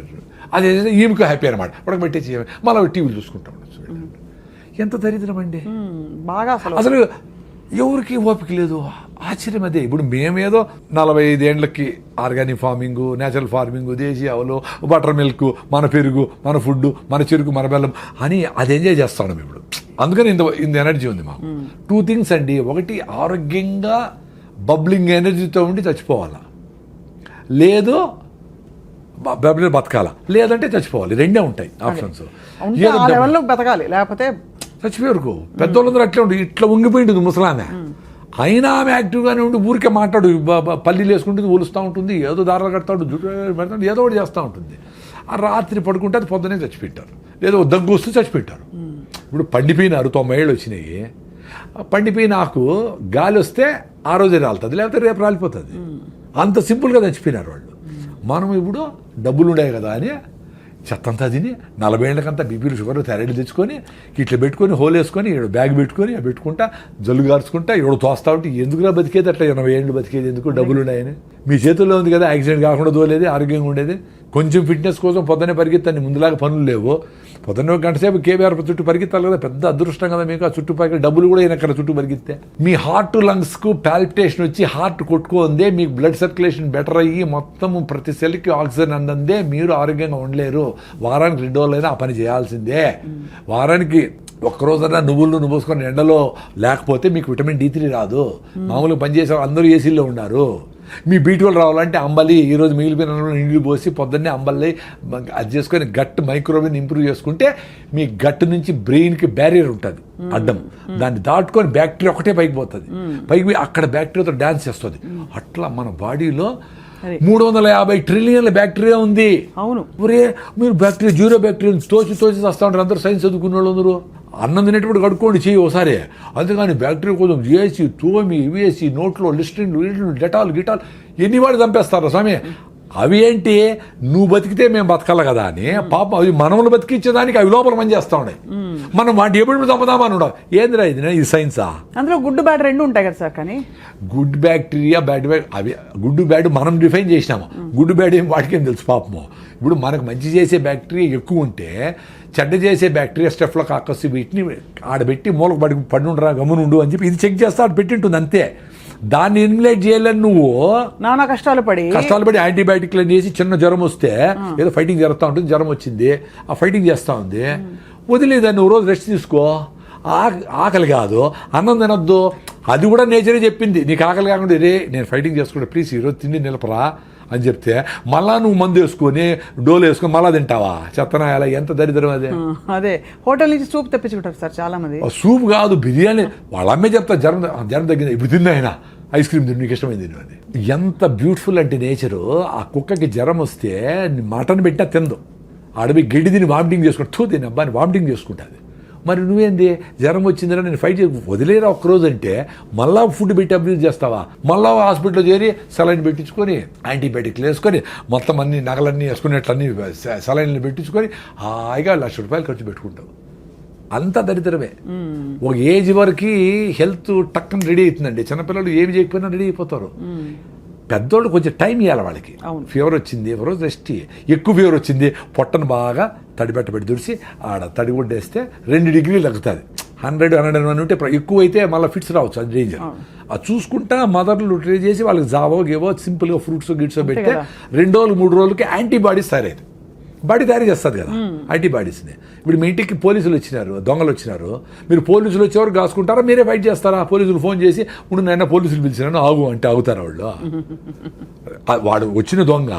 అదే ఈమెకు హ్యాపీ అనమాట. ఉడకబెట్టేసి మళ్ళీ టీవీలు చూసుకుంటా ఉండొచ్చు. ఎంత దరిద్రం అండి బాగా. అసలు ఎవరికి ఓపిక లేదు. ఆశ్చర్యం అదే. ఇప్పుడు మేమేదో 45 ఏళ్ళకి ఆర్గానిక్ ఫార్మింగ్, నేచురల్ ఫార్మింగ్, దేశీ ఆవులు, బటర్ మిల్క్, మన పెరుగు, మన ఫుడ్, మన చెరుకు, మన బెల్లం అని అది ఎంజాయ్ చేస్తాం ఇప్పుడు. అందుకని ఇంత ఎనర్జీ ఉంది మాకు. 2 things అండి. ఒకటి ఆరోగ్యంగా బబ్లింగ్ ఎనర్జీతో ఉండి చచ్చిపోవాలా, లేదు బతకాల, లేదంటే చచ్చిపోవాలి. 2 ఉంటాయి ఆప్షన్స్. బతకాలి లేకపోతే చచ్చిపోయారు. పెద్దోళ్ళందరూ అట్లే ఉండి ఇట్లా ఉంగిపోయింది ముసలామె, అయినా ఆమె యాక్టివ్గానే ఉండి ఊరికే మాట్లాడు, పల్లీలు వేసుకుంటుంది, ఊలుస్తూ ఉంటుంది, ఏదో దారాలు కడతాడు, జుట్టు పెడతాడు, ఏదో ఒకటి చేస్తూ ఉంటుంది. ఆ రాత్రి పడుకుంటే అది పొద్దునే చచ్చిపెట్టారు, లేదో దగ్గు వస్తూ చచ్చిపెట్టారు. ఇప్పుడు పండిపోయినారు, 90 ఏళ్ళు వచ్చినాయి, పండిపోయిన ఆకు గాలి వస్తే ఆ రోజే రాలుతుంది, లేకపోతే రేపు రాలిపోతుంది. అంత సింపుల్గా చచ్చిపోయినారు వాళ్ళు. మనం ఇప్పుడు డబ్బులు ఉన్నాయి కదా అని చెత్తంతా తిని 40 ఏళ్ళకంతా బీపీలు, షుగర్లు, థైరాయిడ్ తెచ్చుకొని ఇట్లా పెట్టుకొని హోల్ వేసుకొని ఇక్కడ బ్యాగ్ పెట్టుకొని పెట్టుకుంటా జల్లు గార్చుకుంటా ఎవడు తోస్తా ఉంటే ఎందుకురా బతికేది అట్లా 80 ఏళ్ళు బతికేది ఎందుకు, డబ్బులు ఉన్నాయని. మీ చేతుల్లో ఉంది కదా, యాక్సిడెంట్ కాకుండా దోలేది, ఆరోగ్యంగా ఉండేది. కొంచెం ఫిట్నెస్ కోసం పొద్దునే పరిగెత్తండి, ముందులాగా పనులు లేవు. పొద్దున్న 1 గంట సేపు కేబీఆర్ చుట్టూ పరిగెత్తాలి కదా, పెద్ద అదృష్టం కదా మీకు. ఆ చుట్టుపక్కల డబ్బులు కూడా వెనకాల చుట్టూ పరిగెత్తే మీ హార్ట్ లంగ్స్కు పాల్పిటేషన్ వచ్చి హార్ట్ కొట్టుకుందే, మీకు బ్లడ్ సర్క్యులేషన్ బెటర్ అయ్యి మొత్తం ప్రతి సెల్కి ఆక్సిజన్ అందందే మీరు ఆరోగ్యంగా ఉండలేరు. వారానికి 2 రోజులైనా ఆ పని చేయాల్సిందే. వారానికి ఒక్కరోజైనా నువ్వులు పోసుకొని ఎండలో లేకపోతే మీకు విటమిన్ D3 రాదు. మామూలుగా పనిచేసే అందరూ ఏసీలో ఉన్నారు. మీ B12 రావాలంటే అంబలి, ఈరోజు మిగిలిపోయిన నీళ్ళు పోసి పొద్దున్నే అంబలి అది చేసుకొని గట్ మైక్రోవేవ్ ఇంప్రూవ్ చేసుకుంటే మీ గట్ నుంచి బ్రెయిన్కి బ్యారియర్ ఉంటుంది అడ్డం, దాన్ని దాటుకొని బ్యాక్టీరియా ఒకటే పైకి పోతుంది, పైకి పోయి అక్కడ బ్యాక్టీరియాతో డ్యాన్స్ చేస్తుంది. అట్లా మన బాడీలో 350 ట్రిలియన్ల బ్యాక్టీరియా ఉంది. అవును. ఒరే మీరు బ్యాక్టీరియా, జీరో బ్యాక్టీరియా తోచి వస్తూ ఉంటారు అందరూ, సైన్స్ చదువుకున్న వాళ్ళు అందరూ. అన్నం తినేటప్పుడు కడుక్కోండి చెయ్యి ఒకసారి, అంతేగాని బ్యాక్టీరియా కోసం చేసి తోమి వేసి నోట్లో లిస్ట్రిన్ డెటాల్ గిటాల్ ఎన్ని వాడు చంపేస్తారు స్వామి. అవి ఏంటి, నువ్వు బతికితే మేము బతకాలి కదా అని పాపం అవి మనములు బతికించేదానికి అవి లోపల పని చేస్తూ ఉన్నాయి. మనం వాటి ఎప్పుడు చంపుదామని ఉండవు. ఏందిరా ఇది సైన్సా? అందులో గుడ్ బ్యాడ్ 2 ఉంటాయి కదా సార్. కానీ గుడ్ బ్యాక్టీరియా, బ్యాడ్ అవి గుడ్ బ్యాడ్ మనం డిఫైన్ చేసినాము. గుడ్ బ్యాడ్ ఏం వాటికేం తెలుసు పాపము. ఇప్పుడు మనకు మంచి చేసే బ్యాక్టీరియా ఎక్కువ ఉంటే చెడ్డ చేసే బ్యాక్టీరియా స్టెఫ్లోకాకస్ వీటిని ఆడబెట్టి మూలకు పడి గమ్మునుండు అని చెప్పి ఇది చెక్ చేస్తే ఆడ పెట్టింటుంది అంతే. దాన్ని ఎలిమినేట్ చేయాలని నువ్వు నానా కష్టాలు పడి యాంటీబయాటిక్లు వేసి చిన్న జ్వరం వస్తే ఏదో ఫైటింగ్ జరుగుతూ ఉంటుంది, జ్వరం వచ్చింది ఆ ఫైటింగ్ చేస్తూ ఉంది, వదిలేదాన్ని నువ్వు రోజు రెస్ట్ తీసుకో. ఆకలి కాదు, అన్నం తినొద్దు, అది కూడా నేచరే చెప్పింది. నీకు ఆకలి కాకుండా రే నేను ఫైటింగ్ చేసుకుంటే ప్లీజ్ ఈరోజు తిండి నిలపరా అని చెప్తే మళ్ళా నువ్వు మందు వేసుకొని డోలు వేసుకొని మళ్ళా తింటావా? చెత్తనాయాల ఎంత దరిద్రం అదే. అదే హోటల్ నుంచి సూప్ తెప్పించుకుంటారు సార్ చాలా మంది. సూప్ కాదు బిర్యానీ, వాళ్ళ అమ్మే చెప్తారు జ్వరం తగ్గింది ఇప్పుడు తిన్నా ఆయన ఐస్ క్రీమ్ తిని నీకు ఇష్టమైంది తిను అని. ఎంత బ్యూటిఫుల్ అంటే నేచరు. ఆ కుక్కకి జ్వరం వస్తే మటన్ పెట్టినా తిందు, అడవి గడ్డి తిని వామిటింగ్ చేసుకుంటా తిని అబ్బాని వామిటింగ్ చేసుకుంటుంది. మరి నువ్వేంది జ్వరం వచ్చిందని నేను ఫైట్ చేసి వదిలేరా ఒక్కరోజు అంటే మళ్ళా ఫుడ్ పెట్టి అబ్యూజ్ చేస్తావా? మళ్ళా హాస్పిటల్లో చేరి సెలైన్ పెట్టించుకొని యాంటీబయాటిక్లు వేసుకొని మొత్తం అన్ని నగలన్నీ వేసుకునేట్లన్నీ సెలైన్లు పెట్టించుకొని హాయిగా ₹1,00,000 ఖర్చు పెట్టుకుంటావు. అంత దరిద్రమే. ఒక ఏజ్ వరకు హెల్త్ టక్కన రెడీ అవుతుందండి. చిన్నపిల్లలు ఏమి చేయకపోయినా రెడీ అయిపోతారు. పెద్దోళ్ళు కొంచెం టైం ఇవ్వాలి వాళ్ళకి. ఫీవర్ వచ్చింది ఒక రోజు రెస్ట్, ఎక్కువ ఫీవర్ వచ్చింది పొట్టను బాగా తడిపెట్టబెట్టి దుడిసి ఆడ తడిగుడ్డేస్తే 2 డిగ్రీలు తగ్గుతుంది. 100-101 ఉంటే ఎక్కువ అయితే మళ్ళీ ఫిట్స్ రావచ్చు, అది డేంజర్. అది చూసుకుంటా మదర్లు ట్రై చేసి వాళ్ళకి జావో గేవో సింపుల్గా ఫ్రూట్స్ గిట్స్ పెడితే 2 రోజులు 3 రోజులకి యాంటీబాడీస్ తయారైంది. బాడీ తయారు చేస్తుంది కదా యాంటీబాడీస్ని. ఇప్పుడు మీ ఇంటికి పోలీసులు వచ్చినారు, దొంగలు వచ్చినారు, మీరు పోలీసులు వచ్చేవారు కాసుకుంటారా, మీరే ఫైట్ చేస్తారా? పోలీసులు ఫోన్ చేసి ఇప్పుడు నాయన పోలీసులు పిలిచినాను ఆగు అంటే ఆగుతారా వాళ్ళు? వాడు వచ్చిన దొంగ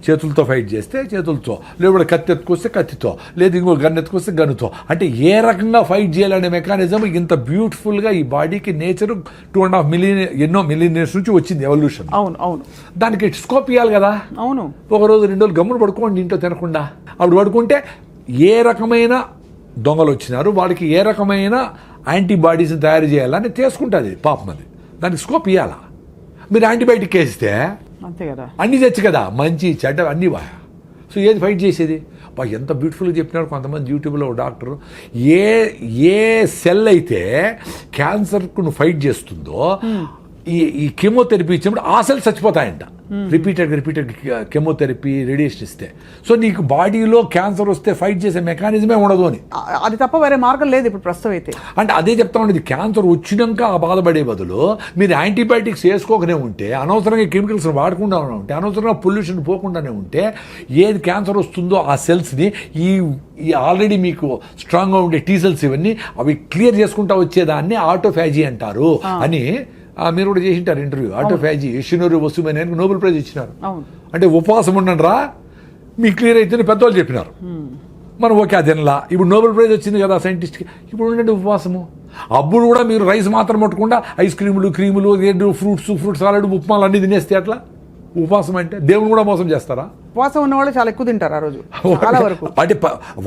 చేతులతో ఫైట్ చేస్తే చేతులతో, లేకపోతే కత్తి ఎత్తుకొస్తే కత్తితో, లేదు ఇంకో గన్ ఎత్తుకొస్తే గన్నుతో. అంటే ఏ రకంగా ఫైట్ చేయాలనే మెకానిజం ఇంత బ్యూటిఫుల్గా ఈ బాడీకి నేచర్ 2.5 మిలియన్ ఎన్నో మిలియన్ ఇయర్స్ నుంచి వచ్చింది ఎవల్యూషన్. అవును అవును, దానికి స్కోప్ ఇవ్వాలి కదా. అవును, ఒక రోజు 2 రోజులు గమ్మున పడుకోండి ఇంట్లో తినకుండా. అప్పుడు పడుకుంటే ఏ రకమైన దొంగలు వచ్చినారు వాళ్ళకి ఏ రకమైన యాంటీబాడీస్ని తయారు చేయాలని తీసుకుంటుంది పాపం. అది దానికి స్కోప్ ఇవ్వాలా? మీరు యాంటీబయాటిక్ వేస్తే అంతే కదా, అన్నీ తెచ్చు కదా, మంచి చెడ్డ అన్నీ వా. సో ఏది ఫైట్ చేసేది? ఎంత బ్యూటిఫుల్గా చెప్పినారు కొంతమంది యూట్యూబ్లో డాక్టర్. ఏ సెల్ అయితే క్యాన్సర్కు నువ్వు ఫైట్ చేస్తుందో ఈ కెమోథెరపీ ఇచ్చినప్పుడు ఆ సెల్ చచ్చిపోతాయంట. రిపీటెడ్ కెమోథెరపీ రేడియేషన్ ఇస్తే. సో నీకు బాడీలో క్యాన్సర్ వస్తే ఫైట్ చేసే మెకానిజమే ఉండదు అని. అది తప్ప వేరే మార్గం లేదు ఇప్పుడు ప్రస్తుతం అయితే. అంటే అదే చెప్తా ఉండేది, క్యాన్సర్ వచ్చినాక ఆ బాధపడే బదులు మీరు యాంటీబయాటిక్స్ వేసుకోకనే ఉంటే, అనవసరంగా కెమికల్స్ వాడకుండా ఉంటే, అనవసరంగా పొల్యూషన్ పోకుండానే ఉంటే, ఏది క్యాన్సర్ వస్తుందో ఆ సెల్స్ని ఈ ఆల్రెడీ మీకు స్ట్రాంగ్గా ఉండే టీ సెల్స్ ఇవన్నీ అవి క్లియర్ చేసుకుంటా వచ్చేదాన్ని ఆటోఫాజీ అంటారు అని మీరు కూడా చేసింటారు ఇంటర్వ్యూ. ఆటోఫాజీ యషినోరి వసుమేనకి నోబెల్ ప్రైజ్ ఇచ్చినారు. అంటే ఉపవాసం ఉండండి రా మీ క్లియర్ అయితే పెద్దవాళ్ళు చెప్పినారు. మనం ఓకే అదేనలా. ఇప్పుడు నోబెల్ ప్రైజ్ వచ్చింది కదా సైంటిస్ట్కి, ఇప్పుడు ఉండండి ఉపవాసము. అప్పుడు కూడా మీరు రైస్ మాత్రం పట్టకుండా ఐస్ క్రీములు ఫ్రూట్స్ సాలడ్ ఉప్మాలు అన్నీ తినేస్తే అట్లా ఉపవాసం అంటే దేవుని కూడా మోసం చేస్తారా? ఉపవాసం ఉన్న వాళ్ళు చాలా ఎక్కువ తింటారు ఆ రోజు చాలా వరకు. అంటే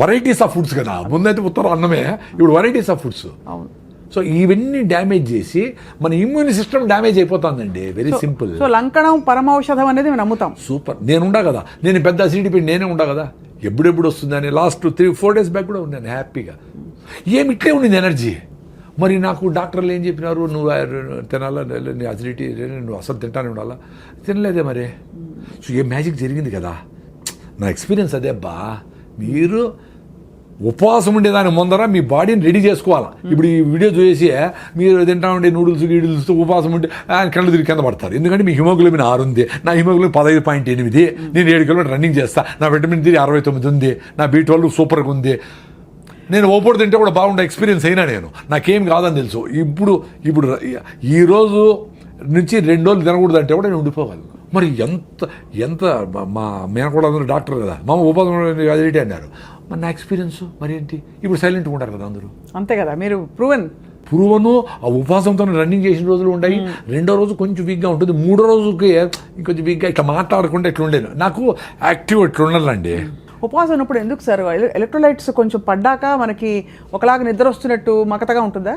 వెరైటీస్ ఆఫ్ ఫుడ్స్ కదా, ముందైతే ఉత్తరం అన్నమే, ఇప్పుడు వెరైటీస్ ఆఫ్ ఫుడ్స్. అవును. సో ఇవన్నీ డ్యామేజ్ చేసి మన ఇమ్యూన్ సిస్టమ్ డ్యామేజ్ అయిపోతుందండి. Very simple. సో లంకణం పరమౌషధం అనేది మేము నమ్ముతాం. సూపర్. నేనుండా కదా, నేను పెద్ద అసిడిటీ పెట్టి నేనే ఉండా కదా, ఎప్పుడెప్పుడు వస్తుందని లాస్ట్ 3-4 days బ్యాక్ కూడా ఉన్నాను హ్యాపీగా. ఏమి ఇట్లే ఉండింది ఎనర్జీ. మరి నాకు డాక్టర్లు ఏం చెప్పినారు, నువ్వు తినాలా, నీ అసిడిటీ నువ్వు అసలు తింటానే ఉండాలా, తినలేదే మరి. సో ఏ మ్యాజిక్ జరిగింది కదా. నా ఎక్స్పీరియన్స్ అదే అబ్బా. మీరు ఉపవాసం ఉండేదాని ముందర మీ బాడీని రెడీ చేసుకోవాలా. ఇప్పుడు ఈ వీడియో చూసి మీరు తింటా ఉండే నూడిల్స్ ఉపవాసం ఉంటే కళ్ళు తిరిగి కింద పడతారు. ఎందుకంటే మీ హిమోగ్లోబిన్ 6 ఉంది, నా హిమోగ్లోబిన్ 15.8, నేను 7 కిలోమీటర్ రన్నింగ్ చేస్తా, నా విటమిన్ D 69 ఉంది, నా B12 సూపర్గా ఉంది, నేను ఓపోడు తింటే కూడా బాగుండే ఎక్స్పీరియన్స్ అయినా నేను, నాకేం కాదని తెలుసు. ఇప్పుడు ఈ రోజు నుంచి 2 రోజులు తినకూడదు అంటే కూడా నేను ఉండిపోవాలి. మరి ఎంత మా మేనకోడ అందరూ డాక్టర్ కదా, మా ఉపాధి అదిటి అన్నారు. మరి నా ఎక్స్పీరియన్స్ మరి ఏంటి? ఇప్పుడు సైలెంట్గా ఉంటారు కదా అందరూ. అంతే కదా, మీరు ప్రూవను ఆ ఉపవాసంతో రన్నింగ్ చేసిన రోజులు ఉంటాయి. 2వ రోజు కొంచెం వీక్గా ఉంటుంది, 3వ రోజుకి ఇంకొంచెం వీక్గా ఇట్లా మాట్లాడకుండా ఇట్లా ఉండేది. నాకు యాక్టివ్ ఇట్లా ఉండాలండి. ఉపవాసం ఉన్నప్పుడు ఎందుకు సార్ ఎలక్ట్రోలైట్స్ కొంచెం పడ్డాక మనకి ఒకలాగా నిద్ర వస్తున్నట్టు మకతగా ఉంటుందా?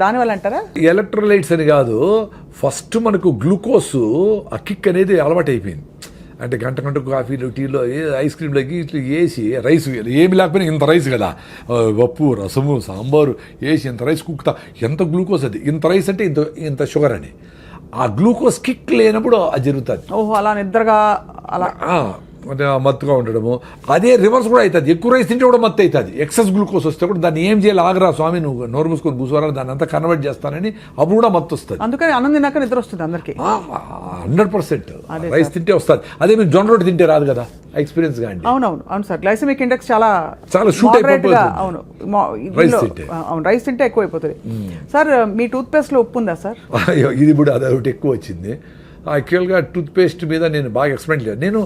దానివల్ల అంటారా? ఎలక్ట్రోలైట్స్ అని కాదు, ఫస్ట్ మనకు గ్లూకోజ్ ఆ కిక్ అనేది అలవాటు అయిపోయింది. అంటే గంట కాఫీలు టీలో ఐస్ క్రీమ్లోకి ఇట్లా వేసి రైస్ ఏమి లేకపోయినా ఇంత రైస్ కదా, పప్పు రసము సాంబారు వేసి ఇంత రైస్ కుక్కుతా, ఎంత గ్లూకోజ్ అది, ఇంత రైస్ అంటే ఇంత షుగర్ అని. ఆ గ్లూకోజ్ కిక్ లేనప్పుడు అది జరుగుతుంది. ఓహో, అలా నిద్రగా అలా అంటే మత్తుగా ఉండడము. అదే రివర్స్ కూడా అవుతుంది, ఎక్కువ రైస్ తింటే కూడా మత్తు అవుతుంది. ఎక్సెస్ గ్లూకోజ్ వస్తే కూడా దాన్ని ఏం చేయాలి, ఆగరా స్వామి నువ్వు నోరు మూసుకొని కూర్చోరా, దాన్ని అంతా కన్వర్ట్ చేస్తానని అప్పుడు కూడా మత్తు వస్తుంది. అందుకని అన్నం తిన్నాక నిద్ర వస్తుంది అందరికి. 100% రైస్ తింటే వస్తుంది. అదే మీరు జొన్న రొట్టె తింటే రాదు కదా, ఎక్స్పీరియన్స్ గా అండి. అవును సార్, గ్లైసెమిక్ ఇండెక్స్ చాలా షూట్ moderate గా, అయిపోతుంది. అవును రైస్ తింటే. అవును, రైస్ తింటే ఎక్కువ అయిపోతుంది. సార్ మీ టూత్ పేస్ట్ లో ఉప్పు ఉందా సార్? అయ్యో, ఇది ఇప్పుడు అదొకటి ఎక్కువ వచ్చింది. యాక్చువల్గా టూత్ పేస్ట్ మీద నేను బాగా ఎక్స్పెరిమెంట్ లేదు.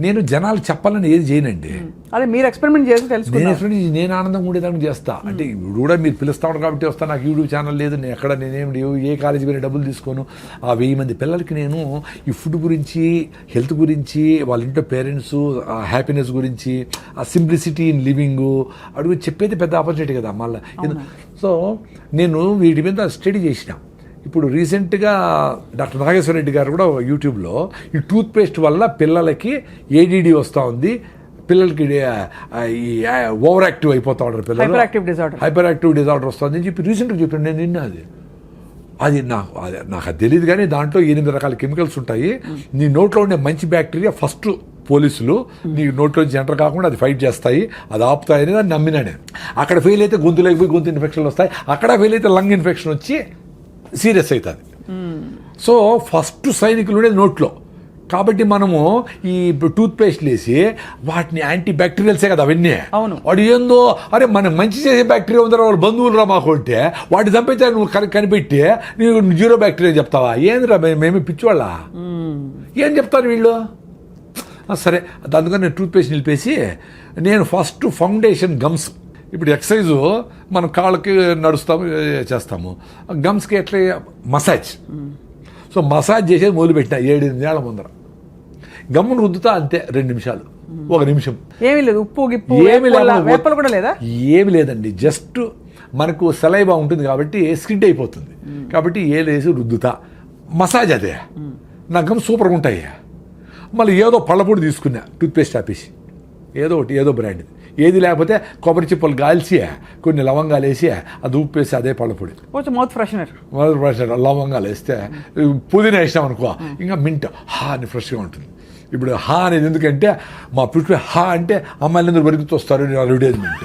నేను జనాలు చెప్పాలని ఏది చేయనండి. అదే మీరు ఎక్స్పెరిమెంట్ చేసి నేను తెలుసుకున్నారు. ఎక్స్పెరిమెంట్ నేను ఆనందంగా ఉండేదానికి చేస్తా. అంటే ఇప్పుడు కూడా మీరు పిలుస్తా ఉంటారు కాబట్టి వస్తా. నాకు యూట్యూబ్ ఛానల్ లేదు, నేను ఎక్కడ నేనేం ఏ కాలేజీ మీద డబ్బులు తీసుకోను. ఆ 1000 మంది పిల్లలకి నేను ఈ ఫుడ్ గురించి, హెల్త్ గురించి, వాళ్ళ ఇంట్లో పేరెంట్స్ హ్యాపీనెస్ గురించి, ఆ సింప్లిసిటీ ఇన్ లివింగ్ అడుగు చెప్పేది పెద్ద ఆపర్చునిటీ కదా మళ్ళీ. సో నేను వీటి మీద స్టడీ చేసిన. ఇప్పుడు రీసెంట్గా డాక్టర్ నాగేశ్వర రెడ్డి గారు కూడా యూట్యూబ్లో ఈ టూత్ పేస్ట్ వల్ల పిల్లలకి ADD వస్తూ ఉంది, పిల్లలకి ఈ ఓవర్ యాక్టివ్ అయిపోతూ ఉంటారు పిల్లలు, హైపర్ యాక్టివ్ డిజార్డర్ వస్తుంది అని చెప్పి రీసెంట్గా చెప్పాను. నేను నిన్న అది నాకు అది తెలియదు, కానీ దాంట్లో 8 రకాల కెమికల్స్ ఉంటాయి. నీ నోట్లో ఉండే మంచి బ్యాక్టీరియా ఫస్ట్ పోలీసులు నీ నోట్లో ఎంటర్ కాకుండా అది ఫైట్ చేస్తాయి, అది ఆపుతాయని దాన్ని నమ్మినా నేను. అక్కడ ఫెయిల్ అయితే గొంతులోకి పోయి గొంతు ఇన్ఫెక్షన్లు వస్తాయి, అక్కడ ఫెయిల్ అయితే లంగ్ ఇన్ఫెక్షన్ వచ్చి సీరియస్ అవుతుంది. సో ఫస్ట్ సైనికులు ఉండేది నోట్లో. కాబట్టి మనము ఈ టూత్ పేస్ట్లు వేసి వాటిని యాంటీ బ్యాక్టీరియల్సే కదా అవన్నీ. వాడు ఏందో అరే మనకు మంచి చేసే బ్యాక్టీరియా ఉందా, వాళ్ళు బంధువులు రా మాకు అంటే వాటి చంపైతే నువ్వు కనిపెట్టి నీకు 0 బ్యాక్టీరియా చెప్తావా? ఏందిరా మేమే పిచ్చివాళ్ళ, ఏం చెప్తారు వీళ్ళు? సరే, అందుకని నేను టూత్ పేస్ట్ నిలిపేసి నేను ఫస్ట్ ఫౌండేషన్ గమ్స్. ఇప్పుడు ఎక్సర్సైజు మనం కాళ్ళకి నడుస్తాము చేస్తాము, గమ్స్కి ఎట్లా మసాజ్. సో మసాజ్ చేసేది మొదలుపెట్టిన 7-8 ఏళ్ల ముందర. గమ్మును రుద్దుతా అంతే 2 నిమిషాలు, 1 నిమిషం. ఏమీ లేదు, ఉప్పు గిప్పు కూడా లేదా? ఏమి లేదండి, జస్ట్ మనకు సలైవా ఉంటుంది కాబట్టి స్కిడ్ అయిపోతుంది, కాబట్టి ఏలేసి రుద్దుతా మసాజ్. అదే నా గమ్ సూపర్గా ఉంటాయి. మళ్ళీ ఏదో పళ్ళపొడి తీసుకున్నా, టూత్పేస్ట్ ఆపేసి ఏదో బ్రాండ్, ఏది లేకపోతే కొబ్బరి చిప్పలు కాల్చి కొన్ని లవంగాలు వేసి అది ఉప్పు వేసి అదే పళ్ళపొడి, కొంచెం మౌత్ ఫ్రెషనర్, లవంగాలు వేస్తే పుదీనా వేసినాం అనుకో ఇంకా మింట్ అని ఫ్రెష్గా ఉంటుంది. ఇప్పుడు అనేది ఎందుకంటే మా పుష్ప అంటే అమ్మాయిలు అందరూ బరుగుతూ వస్తారు అడ్వర్టైజ్మెంట్.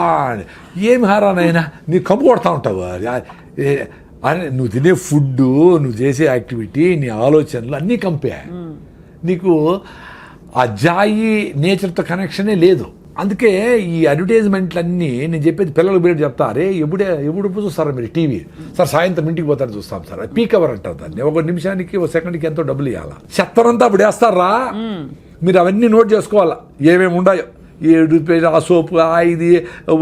అని ఏమి హారానైనా నీ కంపు కొడతా ఉంటావు అని. నువ్వు తినే ఫుడ్, నువ్వు చేసే యాక్టివిటీ, నీ ఆలోచనలు అన్నీ కంపే. నీకు ఆ జాయి నేచర్తో కనెక్షనే లేదు. అందుకే ఈ అడ్వర్టైజ్మెంట్లన్నీ నేను చెప్పేది పిల్లలకు మీరు చెప్తారే, ఎప్పుడు చూస్తారా మీరు టీవీ? సార్ సాయంత్రం ఇంటికి పోతారు చూస్తాం సార్, పీక్ అవర్ అంటారు దాన్ని. 1 నిమిషానికి 1 సెకండ్కి ఎంతో డబ్బులు ఇవ్వాలా. చెత్తనంతా అప్పుడు వేస్తారా, మీరు అవన్నీ నోట్ చేసుకోవాలా ఏమేమి ఉన్నాయో. ఈ టూత్పేస్ట్, ఆ సోపు, ఇది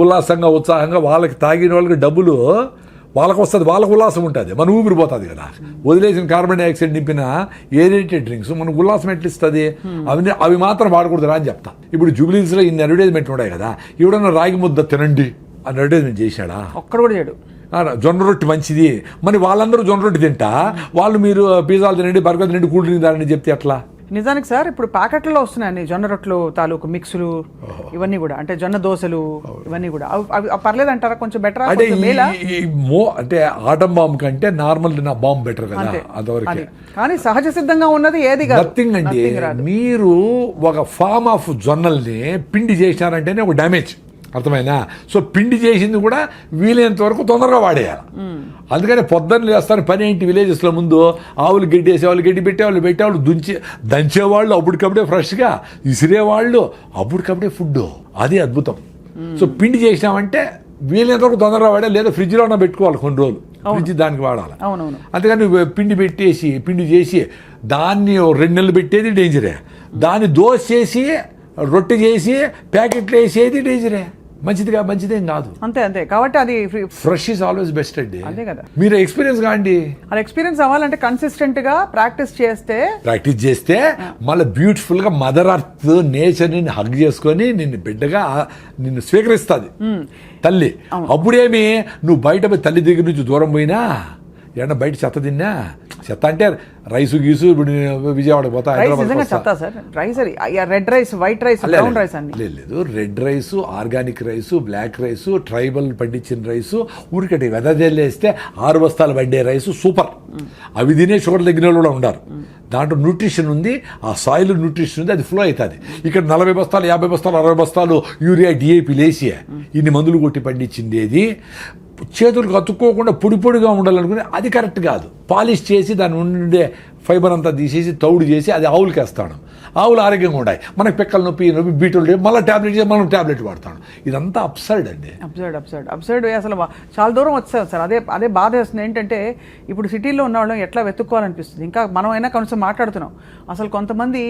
ఉల్లాసంగా ఉత్సాహంగా వాళ్ళకి తాగిన వాళ్ళకి డబ్బులు వాళ్ళకు వస్తుంది, వాళ్ళకు ఉల్లాసం ఉంటుంది, మన ఊపిరిపోతుంది కదా. వదిలేసిన కార్బన్ డైఆక్సైడ్ నింపిన ఏరేటెడ్ డ్రింక్స్ మనకు ఉల్లాసం ఎట్లా ఇస్తుంది? అవి మాత్రం వాడకూడదు రా అని చెప్తా. ఇప్పుడు జూబ్లీస్లో ఇన్ని అడ్వర్టైజ్మెంట్ ఉన్నాయి కదా, ఎవడన్నా రాగి ముద్ద తినండి అని అడ్వర్టైజ్మెంట్ చేశాడా? ఒక్కడ కూడా చేయడు. జొన్న రొట్టె మంచిది, మరి వాళ్ళందరూ జొన్న రొట్టె తింటా, వాళ్ళు మీరు పిజ్జాలు తినండి, బర్గర్ తినండి, కూల్ డ్రింక్ తాగండి చెప్తే ఎట్లా? నిజానికి సార్ ఇప్పుడు ప్యాకెట్లో వస్తున్నాయండి జొన్న రొట్టెలు తాలూకు మిక్సులు, ఇవన్నీ కూడా, అంటే జొన్న దోశలు, ఇవన్నీ కూడా అవి పర్లేదు అంటారా? కొంచెం బెటర్ అంటే అంటే ఆటం బాంబు కంటే నార్మల్ బాంబు బెటర్ కదా అంతవరకు. కానీ సహజ సిద్ధంగా ఉన్నది ఏది కాదు. నథింగ్ అండి. మీరు ఒక ఫామ్ ఆఫ్ జొన్నల్ని పిండి చేసినారంటేనే ఒక డ్యామేజ్, అర్థమైనా? సో పిండి చేసింది కూడా వీలైనంత వరకు తొందరగా వాడేయాలి. అందుకని పొద్దున్న లేస్తారు పని ఏంటి, విలేజెస్లో ముందు ఆవులు గడ్డి వేసేవాళ్ళు, గడ్డి పెట్టేవాళ్ళు దంచేవాళ్ళు, అప్పటికప్పుడే ఫ్రెష్గా విసిరేవాళ్ళు, అప్పటికప్పుడే ఫుడ్. అది అద్భుతం. సో పిండి చేసినామంటే వీలైనంత వరకు తొందరగా వాడాలి, లేదా ఫ్రిడ్జ్లో ఉన్న పెట్టుకోవాలి కొన్ని రోజులు, ఫ్రిడ్జ్ దానికి వాడాలి. అంతేగాని పిండి చేసి దాన్ని 2 నెలలు పెట్టేది డేంజరే, దాన్ని దోశ చేసి రొట్టె చేసి ప్యాకెట్లు వేసేది డేంజరే, మంచిదేం కాదు. అంతే కాబట్టి అది ఫ్రెష్ ఈజ్ ఆల్వేస్ బెస్ట్ అండి. అంతే కదా. మీరు ఎక్స్పీరియన్స్ కాండి, అది ఎక్స్పీరియన్స్ అవ్వాలంటే కన్సిస్టెంట్ గా ప్రాక్టీస్ చేస్తే మళ్ళీ బ్యూటిఫుల్ గా మదర్ అర్త్ నేచర్ ని హగ్ చేసుకొని నిన్ను స్వీకరిస్తుంది తల్లి. అప్పుడేమి నువ్వు బయట పోయి తల్లి దగ్గర నుంచి దూరం పోయినా ఏమన్నా బయట చెత్త తిన్నా, చెత్త అంటే రైసు గీసు, ఇప్పుడు నేను విజయవాడ పోతా, రైస్ హైదరాబాద్ నిజంగా వస్తా. చెప్తా sir, rice red rice, white rice, brown rice అన్ని. లేదు, red rice, organic rice, black rice, tribal పండించిన రైసు, ఊరికటి వెదజల్లేస్తే 6 బస్తాలు పడ్డే రైసు సూపర్. అవి తినే షుగర్ తగ్గిన వాళ్ళు కూడా ఉన్నారు. దాంట్లో న్యూట్రిషన్ ఉంది, ఆ సాయిల్ న్యూట్రిషన్ ఉంది, అది ఫ్లో అవుతుంది. ఇక్కడ 40 బస్తాలు, 50 బస్తాలు, 60 బస్తాలు యూరియా, డిఏపి లేసి ఇన్ని మందులు కొట్టి పండించింది ఏది చేతులకు అతుక్కోకుండా పొడి పొడిగా ఉండాలనుకుని అది కరెక్ట్ కాదు. పాలిష్ చేసి దాని ఉండే ఫైబర్ అంతా తీసేసి తౌడు చేసి అది ఆవులకి వేస్తాడు. ఆవులు ఆరోగ్యంగా ఉన్నాయి, మనకి పిక్కల నొప్పి బీటోలు మళ్ళీ ట్యాబ్లెట్ చేసి మనం ట్యాబ్లెట్ వాడతాడు. ఇదంతా అప్సైడ్ అండి. అబ్సర్డ్ అసలు చాలా దూరం వచ్చాం సార్. అదే బాధ వేస్తుంది. ఏంటంటే ఇప్పుడు సిటీలో ఉన్న వాళ్ళం ఎట్లా వెతుక్కోవాలనిపిస్తుంది. ఇంకా మనం అయినా కొంచెం మాట్లాడుతున్నాం. అసలు కొంతమంది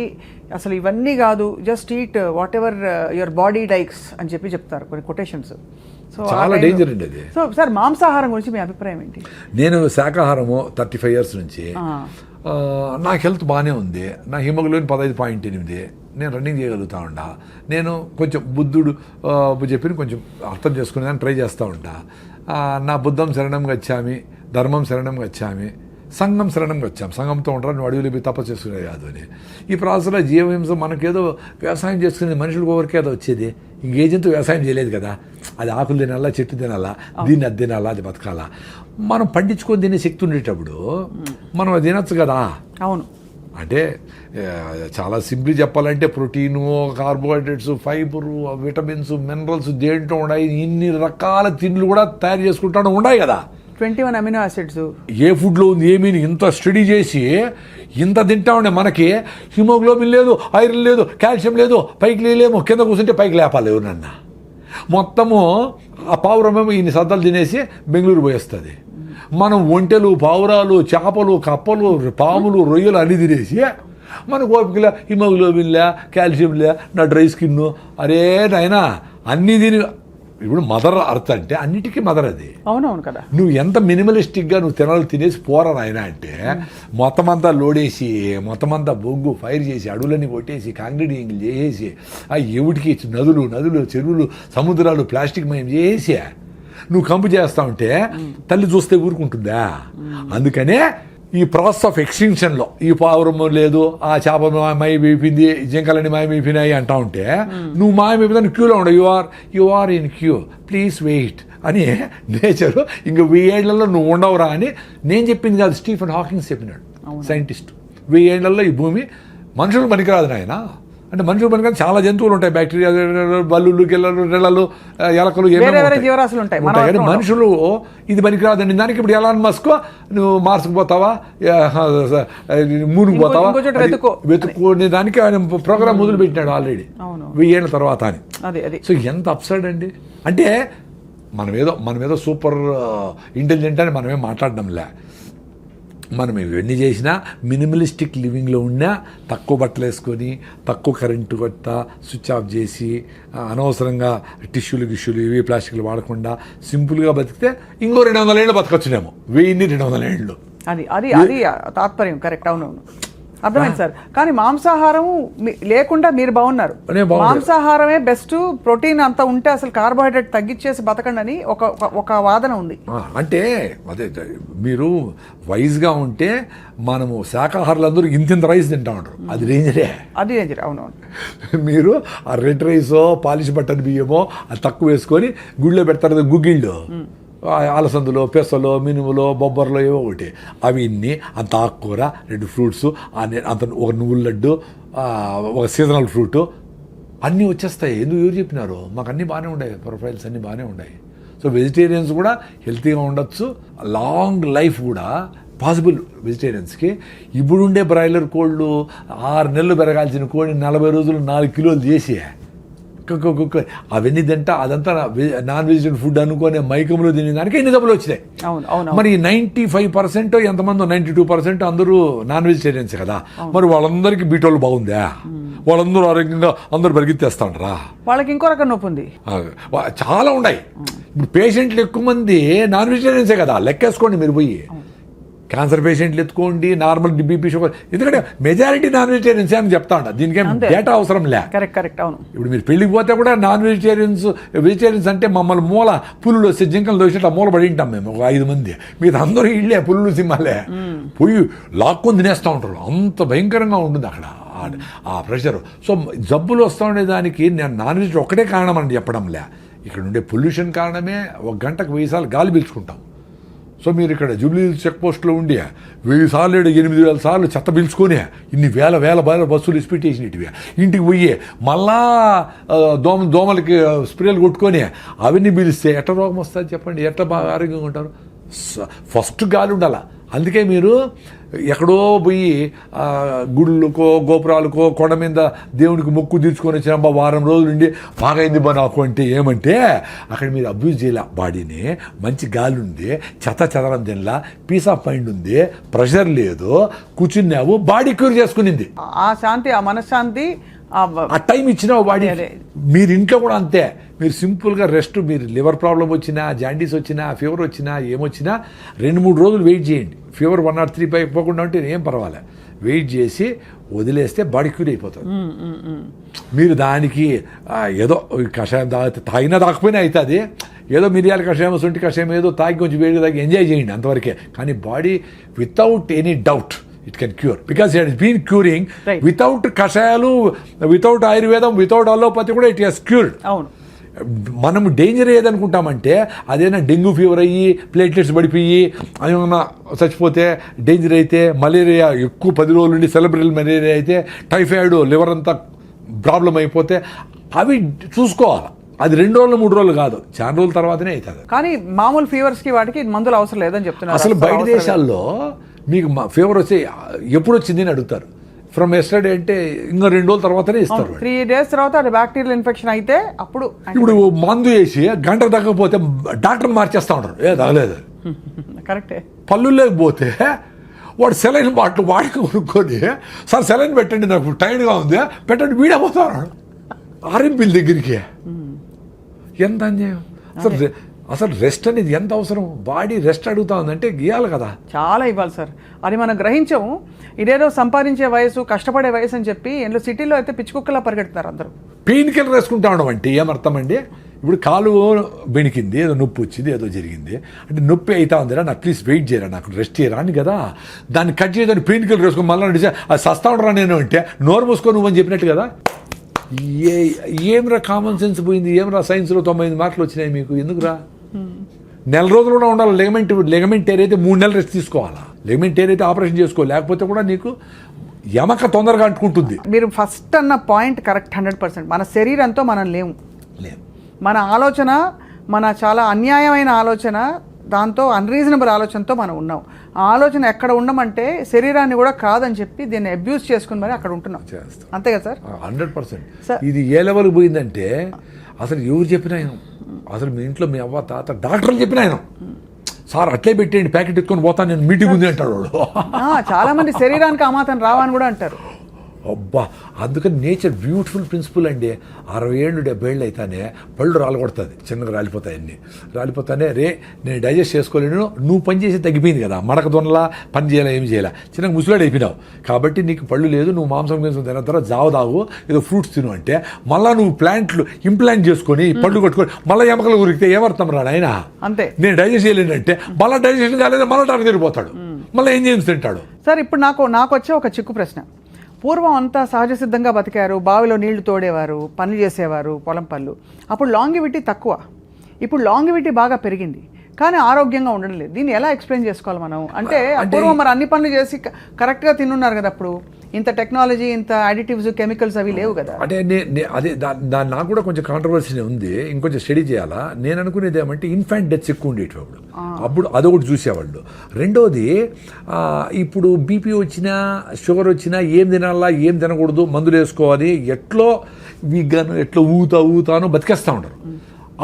అసలు ఇవన్నీ కాదు, just eat what ever your body dykes అని చెప్తారు కొన్ని కొటేషన్స్. చాలా డేంజర్ అండి అది. సో సార్, మాంసాహారం గురించి మీ అభిప్రాయం ఏంటి? నేను శాకాహారము 35 years నుంచి, నాకు హెల్త్ బాగానే ఉంది. నా హిమోగ్లోబిన్ 15.8, నేను రన్నింగ్ చేయగలుగుతా ఉంటా. నేను కొంచెం బుద్ధుడు చెప్పిన కొంచెం అర్థం చేసుకునేదాన్ని ట్రై చేస్తూ ఉంటా. నా బుద్ధం శరణం గచ్చామి, ధర్మం శరణం గచ్చామి, సంఘం శరణంగా వచ్చాం. సంఘంతో ఉంటారు, నువ్వు అడవిలో పోయి తపస్సు చేసుకునేది కాదు అని. ఈ ప్రాసెస్లో జీవహింస మనకేదో వ్యవసాయం చేసుకునేది మనుషులకు ఎవరికేదో వచ్చేది. ఇంకే జంతు వ్యవసాయం చేయలేదు కదా, అది ఆకులు తినాలా, చెట్టు తినాలా, దీన్ని అది తినాలా, అది బతకాలా. మనం పండించుకొని తినే శక్తి ఉండేటప్పుడు మనం అది తినచ్చు కదా. అవును. అంటే చాలా సింపుల్ చెప్పాలంటే protein, carbohydrates, fibre, vitamins, minerals దేంట్లో ఉన్నాయి, ఇన్ని రకాల తిండ్లు కూడా తయారు చేసుకుంటూ ఉన్నాయి కదా. 21 అమినో యాసిడ్స్ ఏ ఫుడ్లో ఉంది ఏమీ ఇంత స్టడీ చేసి ఇంత తింటా ఉండే మనకి హిమోగ్లోబిన్ లేదు, ఐరన్ లేదు, కాల్షియం లేదు, పైకి లేలేమో, కింద కూర్చుంటే పైకి లేపాలి ఎవరన్నా. మొత్తము ఆ పావురమేమో ఇన్ని సద్దలు తినేసి బెంగళూరు పోయేస్తుంది. మనం ఒంటెలు, పావురాలు, చేపలు, కప్పలు, పాములు, రొయ్యలు అన్ని తినేసి మనకు ఓపికలే, హిమోగ్లోబిన్లే, కాల్షియంలే, నా డ్రై స్కిన్, అరే నాయనా అన్నీ తిని. ఇప్పుడు మదర్ అర్త్ అంటే అన్నిటికీ మదర్ అది. అవునవును కదా. నువ్వు ఎంత మినిమలిస్టిక్గా నువ్వు తినాలి తినేసి పోరా నాయన అంటే మొత్తం అంతా లోడేసి, మొత్తం అంతా బొగ్గు ఫైర్ చేసి, అడవులన్నీ కొట్టేసి, కాంక్రీటింగ్ చేసేసి, ఆ ఎవడికి నదులు, చెరువులు, సముద్రాలు ప్లాస్టిక్ మయం చేసి నువ్వు కంపు చేస్తా ఉంటే తల్లి చూస్తే ఊరుకుంటుందా? అందుకనే ఈ ప్రాసెస్ ఆఫ్ ఎక్స్టింక్షన్లో ఈ పావురం లేదు, ఆ చేప మాయమైపోయింది, జింకలని మాయమైపోయినాయి అంటా ఉంటే నువ్వు మాయమైపోయిన క్యూలో ఉండవు. You are in queue, please wait అని నేచరు ఇంక 1000 ఏళ్లలో నువ్వు ఉండవురా అని నేను చెప్పింది కాదు, స్టీఫెన్ హాకింగ్స్ చెప్పినాడు, సైంటిస్ట్. 1000 ఏళ్లలో ఈ భూమి మనుషులు పనికిరాదు నాయన. అంటే మనుషులు పనికిరాదు, చాలా జంతువులు ఉంటాయి, బ్యాక్టీరియా, బల్లులు, గిల్లలు, రెళ్ళలు, ఎలకలు, జీవరాశులు ఉంటాయి. కానీ మనుషులు ఇది పనికిరాదండి. దానికి ఇప్పుడు ఎలాన్ మస్క్ నువ్వు మార్స్కి పోతావా, మూన్కి పోతావా, వెతుక్కునే దానికి ఆయన ప్రోగ్రామ్ మొదలు పెట్టినాడు ఆల్రెడీ 1000 ఏళ్ళ తర్వాత అని. సో ఎంత అప్సైడ్ అండి. అంటే మనమేదో సూపర్ ఇంటెలిజెంట్ అని మనమేం మాట్లాడడంలే. మనం ఇవన్నీ చేసినా మినిమలిస్టిక్ లివింగ్లో ఉన్నా, తక్కువ బట్టలు వేసుకొని, తక్కువ కరెంటు కొట్ట స్విచ్ ఆఫ్ చేసి, అనవసరంగా టిష్యూలు ఇవి ప్లాస్టిక్లు వాడకుండా సింపుల్గా బతికితే ఇంకో 200 ఏళ్ళు బతకొచ్చునేమో. 1200 ఏళ్ళు. అది తాత్పర్యం. కరెక్ట్. అవునవును, అర్థమైంది సార్. కానీ మాంసాహారం లేకుండా మీరు బాగున్నారు. మాంసాహారమే బెస్ట్, ప్రోటీన్ అంతా ఉంటే అసలు కార్బోహైడ్రేట్ తగ్గించేసి బతకండి అని ఒక వాదన ఉంది. అంటే అదే మీరు వైజ్గా ఉంటే మనము శాకాహారులందరూ ఇంత రైస్ తింటా ఉంటారు, అది డేంజరే. అవునవును. మీరు ఆ రెడ్ రైసో, పాలిష్ బట్టన్ బియ్యమో అది తక్కువ వేసుకొని గుళ్ళో పెడతారు కదా, గుగ్గిళ్ళు, అలసందులో, పెసలో, మినుములో, బొబ్బర్లో ఏవో ఒకటి, అవి ఇన్ని అంత ఆకుకూర, 2 ఫ్రూట్స్, అంత ఒక నువ్వుల లడ్డు, ఒక సీజనల్ ఫ్రూట్ అన్నీ వచ్చేస్తాయి. ఎవరు చెప్పినారు? మాకు అన్నీ బాగానే ఉన్నాయి, ప్రొఫైల్స్ అన్నీ బాగానే ఉన్నాయి. సో వెజిటేరియన్స్ కూడా హెల్తీగా ఉండొచ్చు, లాంగ్ లైఫ్ కూడా పాసిబుల్ వెజిటేరియన్స్కి. ఇప్పుడుండే బ్రాయిలర్ కోళ్ళు 6 నెలలు పెరగాల్సిన కోడిని 40 రోజులు 4 కిలోలు చేసి అవన్నీ తింటా, అదంతా నాన్ వెజిటేరియన్ ఫుడ్ అనుకునే మైకంలో తినేదానికి ఎన్ని డబ్బులు వచ్చినాయి. మరి 95% ఎంతమంది, 92% అందరూ నాన్ వెజిటేరియన్స్ కదా. మరి వాళ్ళందరికీ బీటోళ్ళు బాగుందా? వాళ్ళందరూ ఆరోగ్యంగా అందరూ పరిగెత్తేస్తాండ్రా? వాళ్ళకి ఇంకో రకం నొప్పి ఉంది, చాలా ఉన్నాయి. ఇప్పుడు పేషెంట్లు ఎక్కువ మంది నాన్ వెజిటేరియన్సే కదా, లెక్కేసుకోండి మీరు పోయి. క్యాన్సర్ పేషెంట్లు ఎత్తుకోండి, నార్మల్ బీపీ షుగర్, ఎందుకంటే మెజారిటీ నాన్ వెజిటేరియన్స్ అని చెప్తా ఉంటా, దీనికేం డేటా అవసరం లే. కరెక్ట్ అవును. ఇప్పుడు మీరు పెళ్ళికి పోతే కూడా నాన్ వెజిటేరియన్స్ అంటే మమ్మల్ని మూల పులులు వస్తే జింకలు దోసినట్టు మూల పడి ఉంటాం మేము ఒక 5 మంది, మీరు అందరూ ఇళ్ళే పులులు సింహాలే పోయి లాక్కొని తినేస్తూ ఉంటారు, అంత భయంకరంగా ఉంటుంది అక్కడ ఆ ప్రెషర్. సో జబ్బులు వస్తూ ఉండే దానికి నేను నాన్ వెజ్ ఒకటే కారణం అని చెప్పడంలే, ఇక్కడ ఉండే పొల్యూషన్ కారణమే. 1 గంటకు 1000 సార్లు గాలి పీల్చుకుంటాం. సో మీరు ఇక్కడ జూబ్లీ చెక్ పోస్ట్లో ఉండి 1000 సార్లు 8000 సార్లు చెత్త పీల్చుకొని ఇన్ని వేల బస్సులు ఇస్పెట్టేసిన ఇటువి ఇంటికి పోయి మళ్ళా దోమలకి స్ప్రేలు కొట్టుకొని అవన్నీ పీలిస్తే ఎట్లా రోగం వస్తుంది చెప్పండి, ఎట్లా బాగా ఆరోగ్యంగా ఉంటారు? ఫస్ట్ గాలి ఉండాల. అందుకే మీరు ఎక్కడో పోయి గుళ్ళకో గోపురాలకో కొండ మీద దేవునికి మొక్కు తీర్చుకొని వచ్చిన వారం రోజులు ఉండి బాగైంది బా నాకు అంటే ఏమంటే అక్కడ మీరు అబ్యూజ్ చేయాల బాడీని. మంచి గాలి ఉంది, చెదరం తినలా, పీస్ ఆఫ్ మైండ్ ఉంది, ప్రెషర్ లేదు, కూర్చున్నావు, బాడీ క్యూర్ చేసుకునింది. ఆ శాంతి, ఆ మనశ్శాంతి, ఆ టైం ఇచ్చిన బాడీ. మీరు ఇంట్లో కూడా అంతే, మీరు సింపుల్గా రెస్ట్, మీరు లివర్ ప్రాబ్లం వచ్చినా, జాండీస్ వచ్చినా, ఫీవర్ వచ్చినా, ఏమొచ్చినా 2-3 రోజులు వెయిట్ చేయండి. ఫీవర్ 103 పైకి పోకుండా ఉంటే ఏం పర్వాలేదు, వెయిట్ చేసి వదిలేస్తే బాడీ క్యూర్ అయిపోతుంది. మీరు దానికి ఏదో కషాయం తాగినా తాకపోయినా అవుతుంది, ఏదో మిరియాల కషాయం, సొంటి కషాయం ఏదో తాగి కొంచెం వేడి తాగి ఎంజాయ్ చేయండి అంతవరకే. కానీ body without any doubt it can cure, because it has been curing. Without కషాయాలు, వితౌట్ ఆయుర్వేదం, వితౌట్ అలోపతి కూడా ఇట్ హస్ క్యూర్డ్. అవును. మనము డేంజర్ ఏదనుకుంటామంటే అదేనా డెంగ్యూ ఫీవర్ అయ్యి ప్లేట్లెట్స్ పడిపోయి ఏమన్నా చచ్చిపోతే డేంజర్ అయితే, మలేరియా ఎక్కువ 10 రోజుల నుండి సెలబ్రల్ మలేరియా అయితే, టైఫాయిడ్, లివర్ అంతా ప్రాబ్లం అయిపోతే అవి చూసుకోవాలి. అది 2 రోజులు 3 రోజులు కాదు, చాలా రోజుల తర్వాతనే అవుతుంది. కానీ మామూలు ఫీవర్స్కి వాటికి మందులు అవసరం లేదని చెప్తున్నారు. అసలు బయట దేశాల్లో మీకు ఫీవర్ వచ్చి ఎప్పుడు వచ్చింది అని అడుగుతారు. ఫ్రమ్ ఎస్టర్డే అంటే ఇంకా 2 రోజుల తర్వాతనే ఇస్తారు. 3 days తర్వాత అది బ్యాక్టీరియల్ ఇన్ఫెక్షన్ అయితే అప్పుడు. ఇప్పుడు మందు వేసి గంట తగ్గకపోతే డాక్టర్ మార్చేస్తూ ఉంటారు, ఏ తగలేదు. కరెక్టే. పళ్ళులోకి పోతే వాడు సెలైన్ బాటిల్ వాడికి కొనుక్కొని, సార్ సెలైన్ పెట్టండి నాకు టైర్డ్గా ఉంది పెట్టండి, వీడపోతాడు ఆర్ఎంపీల దగ్గరికి. ఎంత అన్యాయం అసలు రెస్ట్ అనేది ఎంత అవసరం? బాడీ రెస్ట్ అడుగుతా ఉందంటే గీయాలి కదా, చాలా ఇవ్వాలి సార్. అది మనం గ్రహించము. ఇదేదో సంపాదించే వయసు, కష్టపడే వయసు అని చెప్పి ఇంట్లో సిటీలో అయితే పిచ్చుకుక్కలా పరిగెడుతున్నారు అందరూ. పెయిన్ కిల్లర్ వేసుకుంటా ఉండడం అంటే ఏమర్థం అండి? ఇప్పుడు కాలు బెణికింది, ఏదో నొప్పి వచ్చింది, ఏదో జరిగింది అంటే నొప్పి అవుతా ఉందిరా, నాకు ప్లీజ్ వెయిట్ చేయరా, నాకు రెస్ట్ చేయరా అని కదా. దాన్ని కట్ చేయదని పెయిన్ కిల్లర్ వేసుకొని మళ్ళీ నడిచా అది సస్తా ఉండరా నేను అంటే నోరు మూసుకో నువ్వు అని చెప్పినట్టు కదా. ఏమిరా కామన్ సెన్స్ పోయింది, ఏమిరా సైన్స్లో 95 మార్కులు వచ్చినాయి మీకు, ఎందుకురా? 1 రోజులు కూడా ఉండాలి. లెగమెంట్ టేర్ అయితే 3 నెలలు రెస్ట్ తీసుకోవాలా, లెగమెంట్ టేర్ అయితే ఆపరేషన్ చేసుకో, లేకపోతే కూడా నీకు ఎమక తొందరగా అంటుకుంటుంది. మీరు ఫస్ట్ అన్న పాయింట్ కరెక్ట్ 100%. మన శరీరంతో మనం లేము. మన ఆలోచన, మన చాలా అన్యాయమైన ఆలోచన, దాంతో అన్రీజనబుల్ ఆలోచనతో మనం ఉన్నాం. ఆ ఆలోచన ఎక్కడ ఉండమంటే శరీరాన్ని కూడా కాదని చెప్పి దీన్ని అబ్యూస్ చేసుకుని మరి అక్కడ ఉంటున్నాం. అంతే కదా సార్? 100%. ఇది ఏ లెవెల్కి పోయిందంటే అసలు ఎవరు చెప్పినా అసలు మీ ఇంట్లో మీ అవ్వ తాత డాక్టర్లు చెప్పినా సార్ అట్లే పెట్టేయండి ప్యాకెట్ ఎత్తుకొని పోతాను నేను, మీటింగ్ ఉంది అంటాడు వాడు. చాలా మంది శరీరానికి అమాతం రావని కూడా అంటారు. అబ్బా, అందుకని నేచర్ బ్యూటిఫుల్ ప్రిన్సిపల్ అండి. 60 ఏళ్ళు 70 ఏళ్ళు అయితేనే పళ్ళు రాలగొడుతుంది, చిన్నగా రాలిపోతాయి, అన్నీ రాలిపోతానే రే నేను డైజెస్ట్ చేసుకోలేను, నువ్వు పని చేసి తగ్గిపోయింది కదా, మడక దొనలా పని చేయాలా ఏమి చేయాలా, చిన్నగా ముసలాడు అయిపోయినావు కాబట్టి నీకు పళ్ళు లేదు, నువ్వు మాంసం తిన తర్వాత జావ తాగు, ఏదో ఫ్రూట్స్ తిను అంటే మళ్ళీ నువ్వు ఇంప్లాంట్ చేసుకొని పళ్ళు కొట్టుకొని మళ్ళీ ఎమకలు ఉరికితే ఏమర్థం రాడు ఆయన. అంతే, నేను డైజెస్ట్ చేయలేనంటే మళ్ళీ డైజెషన్ కాలేదు, మళ్ళీ డాక్టర్ తిరిగిపోతాడు, మళ్ళీ ఏం చేసి తింటాడు. సార్ ఇప్పుడు నాకు వచ్చే ఒక చిక్కు ప్రశ్న. పూర్వం అంతా సహజ సిద్ధంగా బతికారు, బావిలో నీళ్లు తోడేవారు, పనులు చేసేవారు, పొలం పనులు. అప్పుడు లాంగివిటీ తక్కువ, ఇప్పుడు లాంగివిటీ బాగా పెరిగింది కానీ ఆరోగ్యంగా ఉండడం లేదు. దీన్ని ఎలా ఎక్స్ప్లెయిన్ చేసుకోవాలి మనం? అంటే పూర్వం మరి అన్ని పనులు చేసి కరెక్ట్గా తిన్నున్నారు కదా, అప్పుడు ఇంత టెక్నాలజీ, ఇంత అడిటివ్స్, కెమికల్స్ అవి లేవు కదా. అంటే అదే దాని నాకు కూడా కొంచెం కాంట్రవర్సీ ఉంది, ఇంకొంచెం స్టడీ చేయాలా. నేను అనుకునేది ఏమంటే ఇన్ఫాంట్ డెత్స్ ఎక్కువ ఉండేవి అప్పుడు అదొకటి చూసేవాళ్ళు. రెండోది ఇప్పుడు బీపీ వచ్చినా షుగర్ వచ్చినా ఏం తినాలా ఏం తినకూడదు, మందులు వేసుకోవాలి, ఎట్లో వీగాను ఎట్లా ఊతాను బతికేస్తూ ఉంటారు.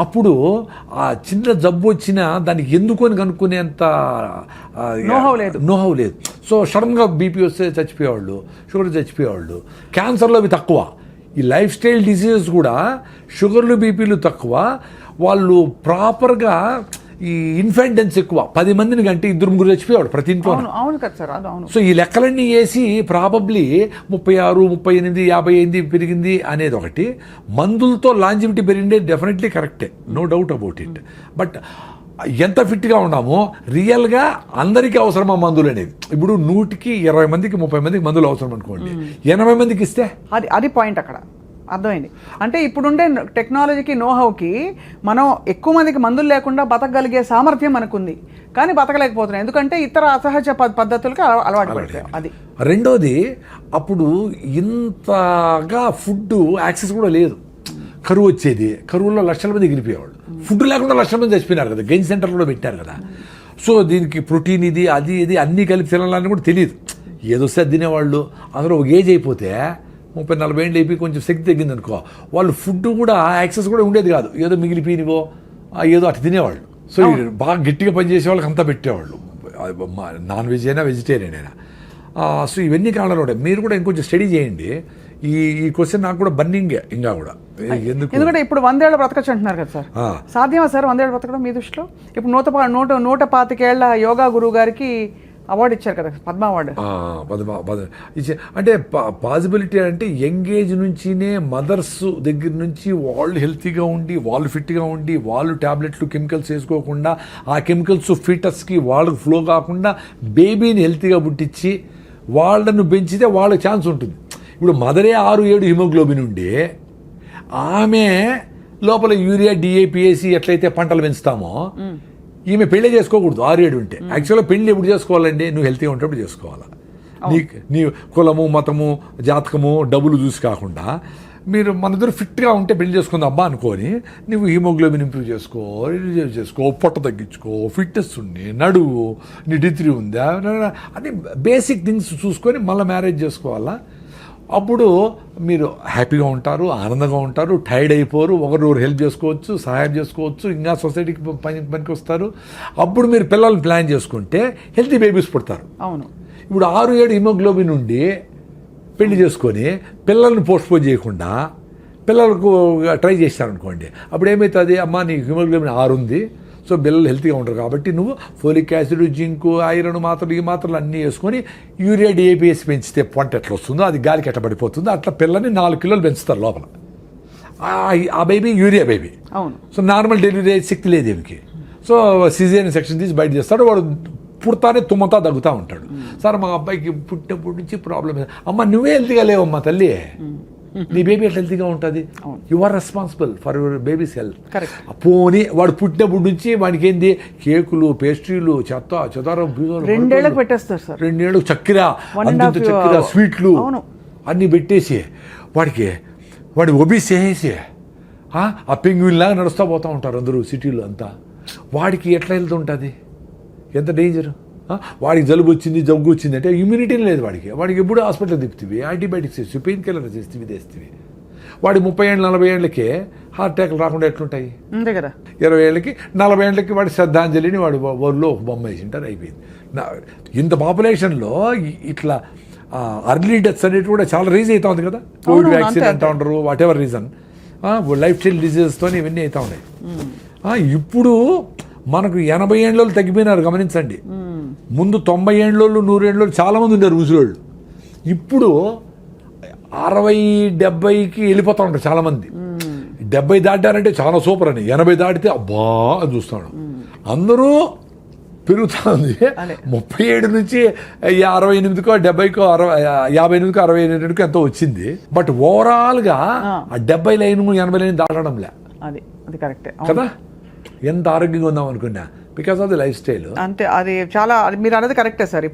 అప్పుడు ఆ చిన్న జబ్బు వచ్చినా దానికి ఎందుకు అని కనుక్కునేంత నోహవ్ లేదు. సో సడన్గా బీపీ వస్తే చచ్చిపోయేవాళ్ళు, షుగర్ చచ్చిపోయేవాళ్ళు. క్యాన్సర్లో అవి తక్కువ. ఈ లైఫ్ స్టైల్ డిసీజెస్ కూడా షుగర్లు బీపీలు తక్కువ. వాళ్ళు ప్రాపర్గా ఈ ఇన్ఫెంటెన్స్ ఎక్కువ, 10 మందిని కంటే 2-3 చచ్చిపోయేవాడు ప్రతి ఇంట్లో. అవును కదా సార్, అది అవును. సో ఈ లెక్కలన్నీ వేసి ప్రాబబ్లీ 36, 38, 58 పెరిగింది అనేది ఒకటి. మందులతో లాంజివిటీ పెరిగిందే డెఫినెట్లీ కరెక్టే, no doubt about it. But ఎంత ఫిట్గా ఉన్నామో రియల్గా అందరికీ అవసరమా మందులు అనేది. ఇప్పుడు 100కి 20 మందికి 30 మందికి మందులు అవసరం అనుకోండి, 80 మందికి ఇస్తే అది పాయింట్ అక్కడ అర్థమైంది. అంటే ఇప్పుడుండే టెక్నాలజీకి నోహౌకి మనం ఎక్కువ మందికి మందులు లేకుండా బతకగలిగే సామర్థ్యం మనకుంది, కానీ బతకలేకపోతున్నాం ఎందుకంటే ఇతర అసహజ పద్ధతులకి అలవాటు పడిపోయాం. అది రెండోది, అప్పుడు ఇంతగా ఫుడ్ యాక్సెస్ కూడా లేదు. కరువు వచ్చేది, కరువులో లక్షల మంది ఎగిరిపోయేవాళ్ళు. ఫుడ్ లేకుండా లక్షల మంది చచ్చిపోయినారు కదా, గెయిన్ సెంటర్లో కూడా పెట్టారు కదా. సో దీనికి ప్రోటీన్ ఇది అది ఇది అన్నీ కలిపి తినాలని కూడా తెలియదు, ఏదో వస్తే తినేవాళ్ళు. అందులో ఒక ఏజ్ అయిపోతే 30-40 ఏళ్ళు అయిపోయి కొంచెం శక్తి తగ్గింది అనుకో, వాళ్ళు ఫుడ్ కూడా యాక్సెస్ కూడా ఉండేది కాదు, ఏదో మిగిలిపోయినవో ఏదో అటు తినేవాళ్ళు. సో బాగా గట్టిగా పనిచేసే వాళ్ళకి అంతా పెట్టేవాళ్ళు, నాన్ వెజ్ అయినా వెజిటేరియన్ అయినా. సో ఇవన్నీ కారణాలు ఉంటాయి. మీరు కూడా ఇంకొంచెం స్టడీ చేయండి. ఈ క్వశ్చన్ నాకు కూడా బర్నింగే ఇంకా కూడా, ఎందుకంటే ఇప్పుడు 100 ఏళ్ళ బ్రతకచ్చు అంటున్నారు కదా సార్, సాధ్యమా సార్ 100 ఏళ్ళు బ్రతకడం మీ దృష్టిలో? ఇప్పుడు 125 ఏళ్ల యోగా గురువు గారికి అవార్డు ఇచ్చారు కదా, పద్మ అవార్డు. అంటే పాసిబిలిటీ అంటే యంగ్ ఏజ్ నుంచినే మదర్స్ దగ్గర నుంచి వాళ్ళు హెల్తీగా ఉండి, వాళ్ళు ఫిట్గా ఉండి, వాళ్ళు ట్యాబ్లెట్లు కెమికల్స్ వేసుకోకుండా, ఆ కెమికల్స్ ఫీటస్కి వాళ్ళకి ఫ్లో కాకుండా బేబీని హెల్తీగా పుట్టించి వాళ్ళను పెంచితే వాళ్ళకి ఛాన్స్ ఉంటుంది. ఇప్పుడు మదరే 6-7 హిమోగ్లోబిన్ ఉండి ఆమె లోపల యూరియా డిఏపిఎసి ఎట్లయితే పంటలు పెంచుతామో ఈమె పెళ్ళే చేసుకోకూడదు 6-7 ఉంటే. యాక్చువల్గా పెళ్ళి ఎప్పుడు చేసుకోవాలండి, నువ్వు హెల్తీగా ఉంటప్పుడు చేసుకోవాలా. నీ కులము మతము జాతకము డబ్బులు చూసి కాకుండా మీరు మన దగ్గర ఫిట్గా ఉంటే పెళ్లి చేసుకుంది అబ్బా అనుకొని నువ్వు హిమోగ్లోబిన్ ఇంప్రూవ్ చేసుకో, పొట్ట తగ్గించుకో, ఫిట్నెస్ ఉండి, నడువు, నీ డిగ్రీ ఉందా అని బేసిక్ థింగ్స్ చూసుకొని మళ్ళీ మ్యారేజ్ చేసుకోవాలా. అప్పుడు మీరు హ్యాపీగా ఉంటారు, ఆనందంగా ఉంటారు, టైర్డ్ అయిపోరు, ఒకరు హెల్ప్ చేసుకోవచ్చు, సహాయం చేసుకోవచ్చు, ఇంకా సొసైటీకి పనికి వస్తారు. అప్పుడు మీరు పిల్లల్ని ప్లాన్ చేసుకుంటే హెల్తీ బేబీస్ పుడతారు. అవును. ఇప్పుడు 6-7 హిమోగ్లోబిన్ ఉండి పెళ్లి చేసుకొని పిల్లల్ని పోస్ట్పోన్ చేయకుండా పిల్లలకు ట్రై చేస్తారనుకోండి, అప్పుడు ఏమవుతుంది, అమ్మ నీ హిమోగ్లోబిన్ 6 ఉంది, సో పిల్లలు హెల్తీగా ఉంటారు కాబట్టి నువ్వు ఫోలిక్ యాసిడ్, జింకు, ఐరన్ మాత్రలు ఈ మాత్రలు అన్నీ వేసుకొని యూరియా డిఏపిఎస్ పెంచితే పంట ఎట్లా వస్తుందో అది గాలికి ఎట్ట పడిపోతుందో అట్లా పిల్లల్ని 4 కిలోలు పెంచుతారు లోపల. ఆ బేబీ యూరియా బేబీ. అవును. సో నార్మల్ డెలివరీ శక్తి లేదు ఏమికి. సో సిజేరియన్ సెక్షన్ తీసి బయట చేస్తాడు, వాడు పుడతానే తుమ్మతా తగ్గుతూ ఉంటాడు. సార్ మా అబ్బాయికి పుట్టినప్పటి నుంచి ప్రాబ్లం, అమ్మ నువ్వే హెల్తీగా లేవమ్మా తల్లి, నీ బేబీ ఎట్లా హెల్తీగా ఉంటుంది, you are responsible for your baby's health. పోనీ వాడు పుట్టినప్పటి నుంచి వాడికి ఏంది కేకులు, పేస్ట్రీలు, చెదారం 2 ఏళ్ళకి పెట్టేస్తారు సార్, 2 ఏళ్ళకి చక్కెర, చక్కెర స్వీట్లు అన్నీ పెట్టేసి వాడి ఒబీస్ చేసేసి ఆ పెంగ్విన్ లాగా నడుస్తూ పోతూ ఉంటారు అందరూ సిటీలో అంతా. వాడికి ఎట్లా హెల్త్ ఉంటుంది, ఎంత డేంజర్. వాడికి జలుబు వచ్చింది, జబ్బు వచ్చింది అంటే ఇమ్యూనిటీ లేదు వాడికి ఎప్పుడు హాస్పిటల్ తిప్పుతుంది, యాంటీబయాటిక్స్ వేస్తుంది, పెయిన్ కిల్లర్ వేస్తుంది. వాడి 30 ఏళ్ళు 40 ఏళ్ళకే హార్ట్ అటాక్లు రాకుండా ఎట్లుంటాయి, అంతే కదా. 20 ఏళ్ళకి 40 ఏళ్ళకి వాడి శ్రద్ధాంజలిని వాడు ఊరిలో ఒక బొమ్మ వేసింటారు, అయిపోయింది. ఇంత పాపులేషన్లో ఇట్లా అర్లీ డెత్స్ అనేవి కూడా చాలా రీజ్ అవుతా ఉంది కదా, కోవిడ్ వ్యాక్సిన్ అంటూ ఉంటారు, whatever reason, lifestyle డిజీజెస్తో ఇవన్నీ అవుతూ ఉన్నాయి. ఇప్పుడు మనకు 80 ఏళ్ళు తగ్గిపోయినారు గమనించండి. ముందు 90 ఏళ్ళు 100 ఏళ్ళు చాలామంది ఉన్నారు ముసలోళ్ళు, ఇప్పుడు 60-70కి వెళ్ళిపోతూ ఉంటారు చాలామంది. 70 దాటారంటే చాలా సూపర్ అని, 80 దాటితే అబ్బా అని చూస్తాడు. అందరూ పెరుగుతూ ఉంది. 37 నుంచి 68కో 70కో 58కో 68కో ఎంతో వచ్చింది. బట్ ఓవరాల్గా ఆ 70 లైన్ 80 లైన్ దాటడంలే, అది కరెక్టే కదా. ఎంత ఆరోగ్యంగా ఉందాం అనుకున్నా because of the life style. అంతే, అది చాలా మీరు అనేది కరెక్టే సార్.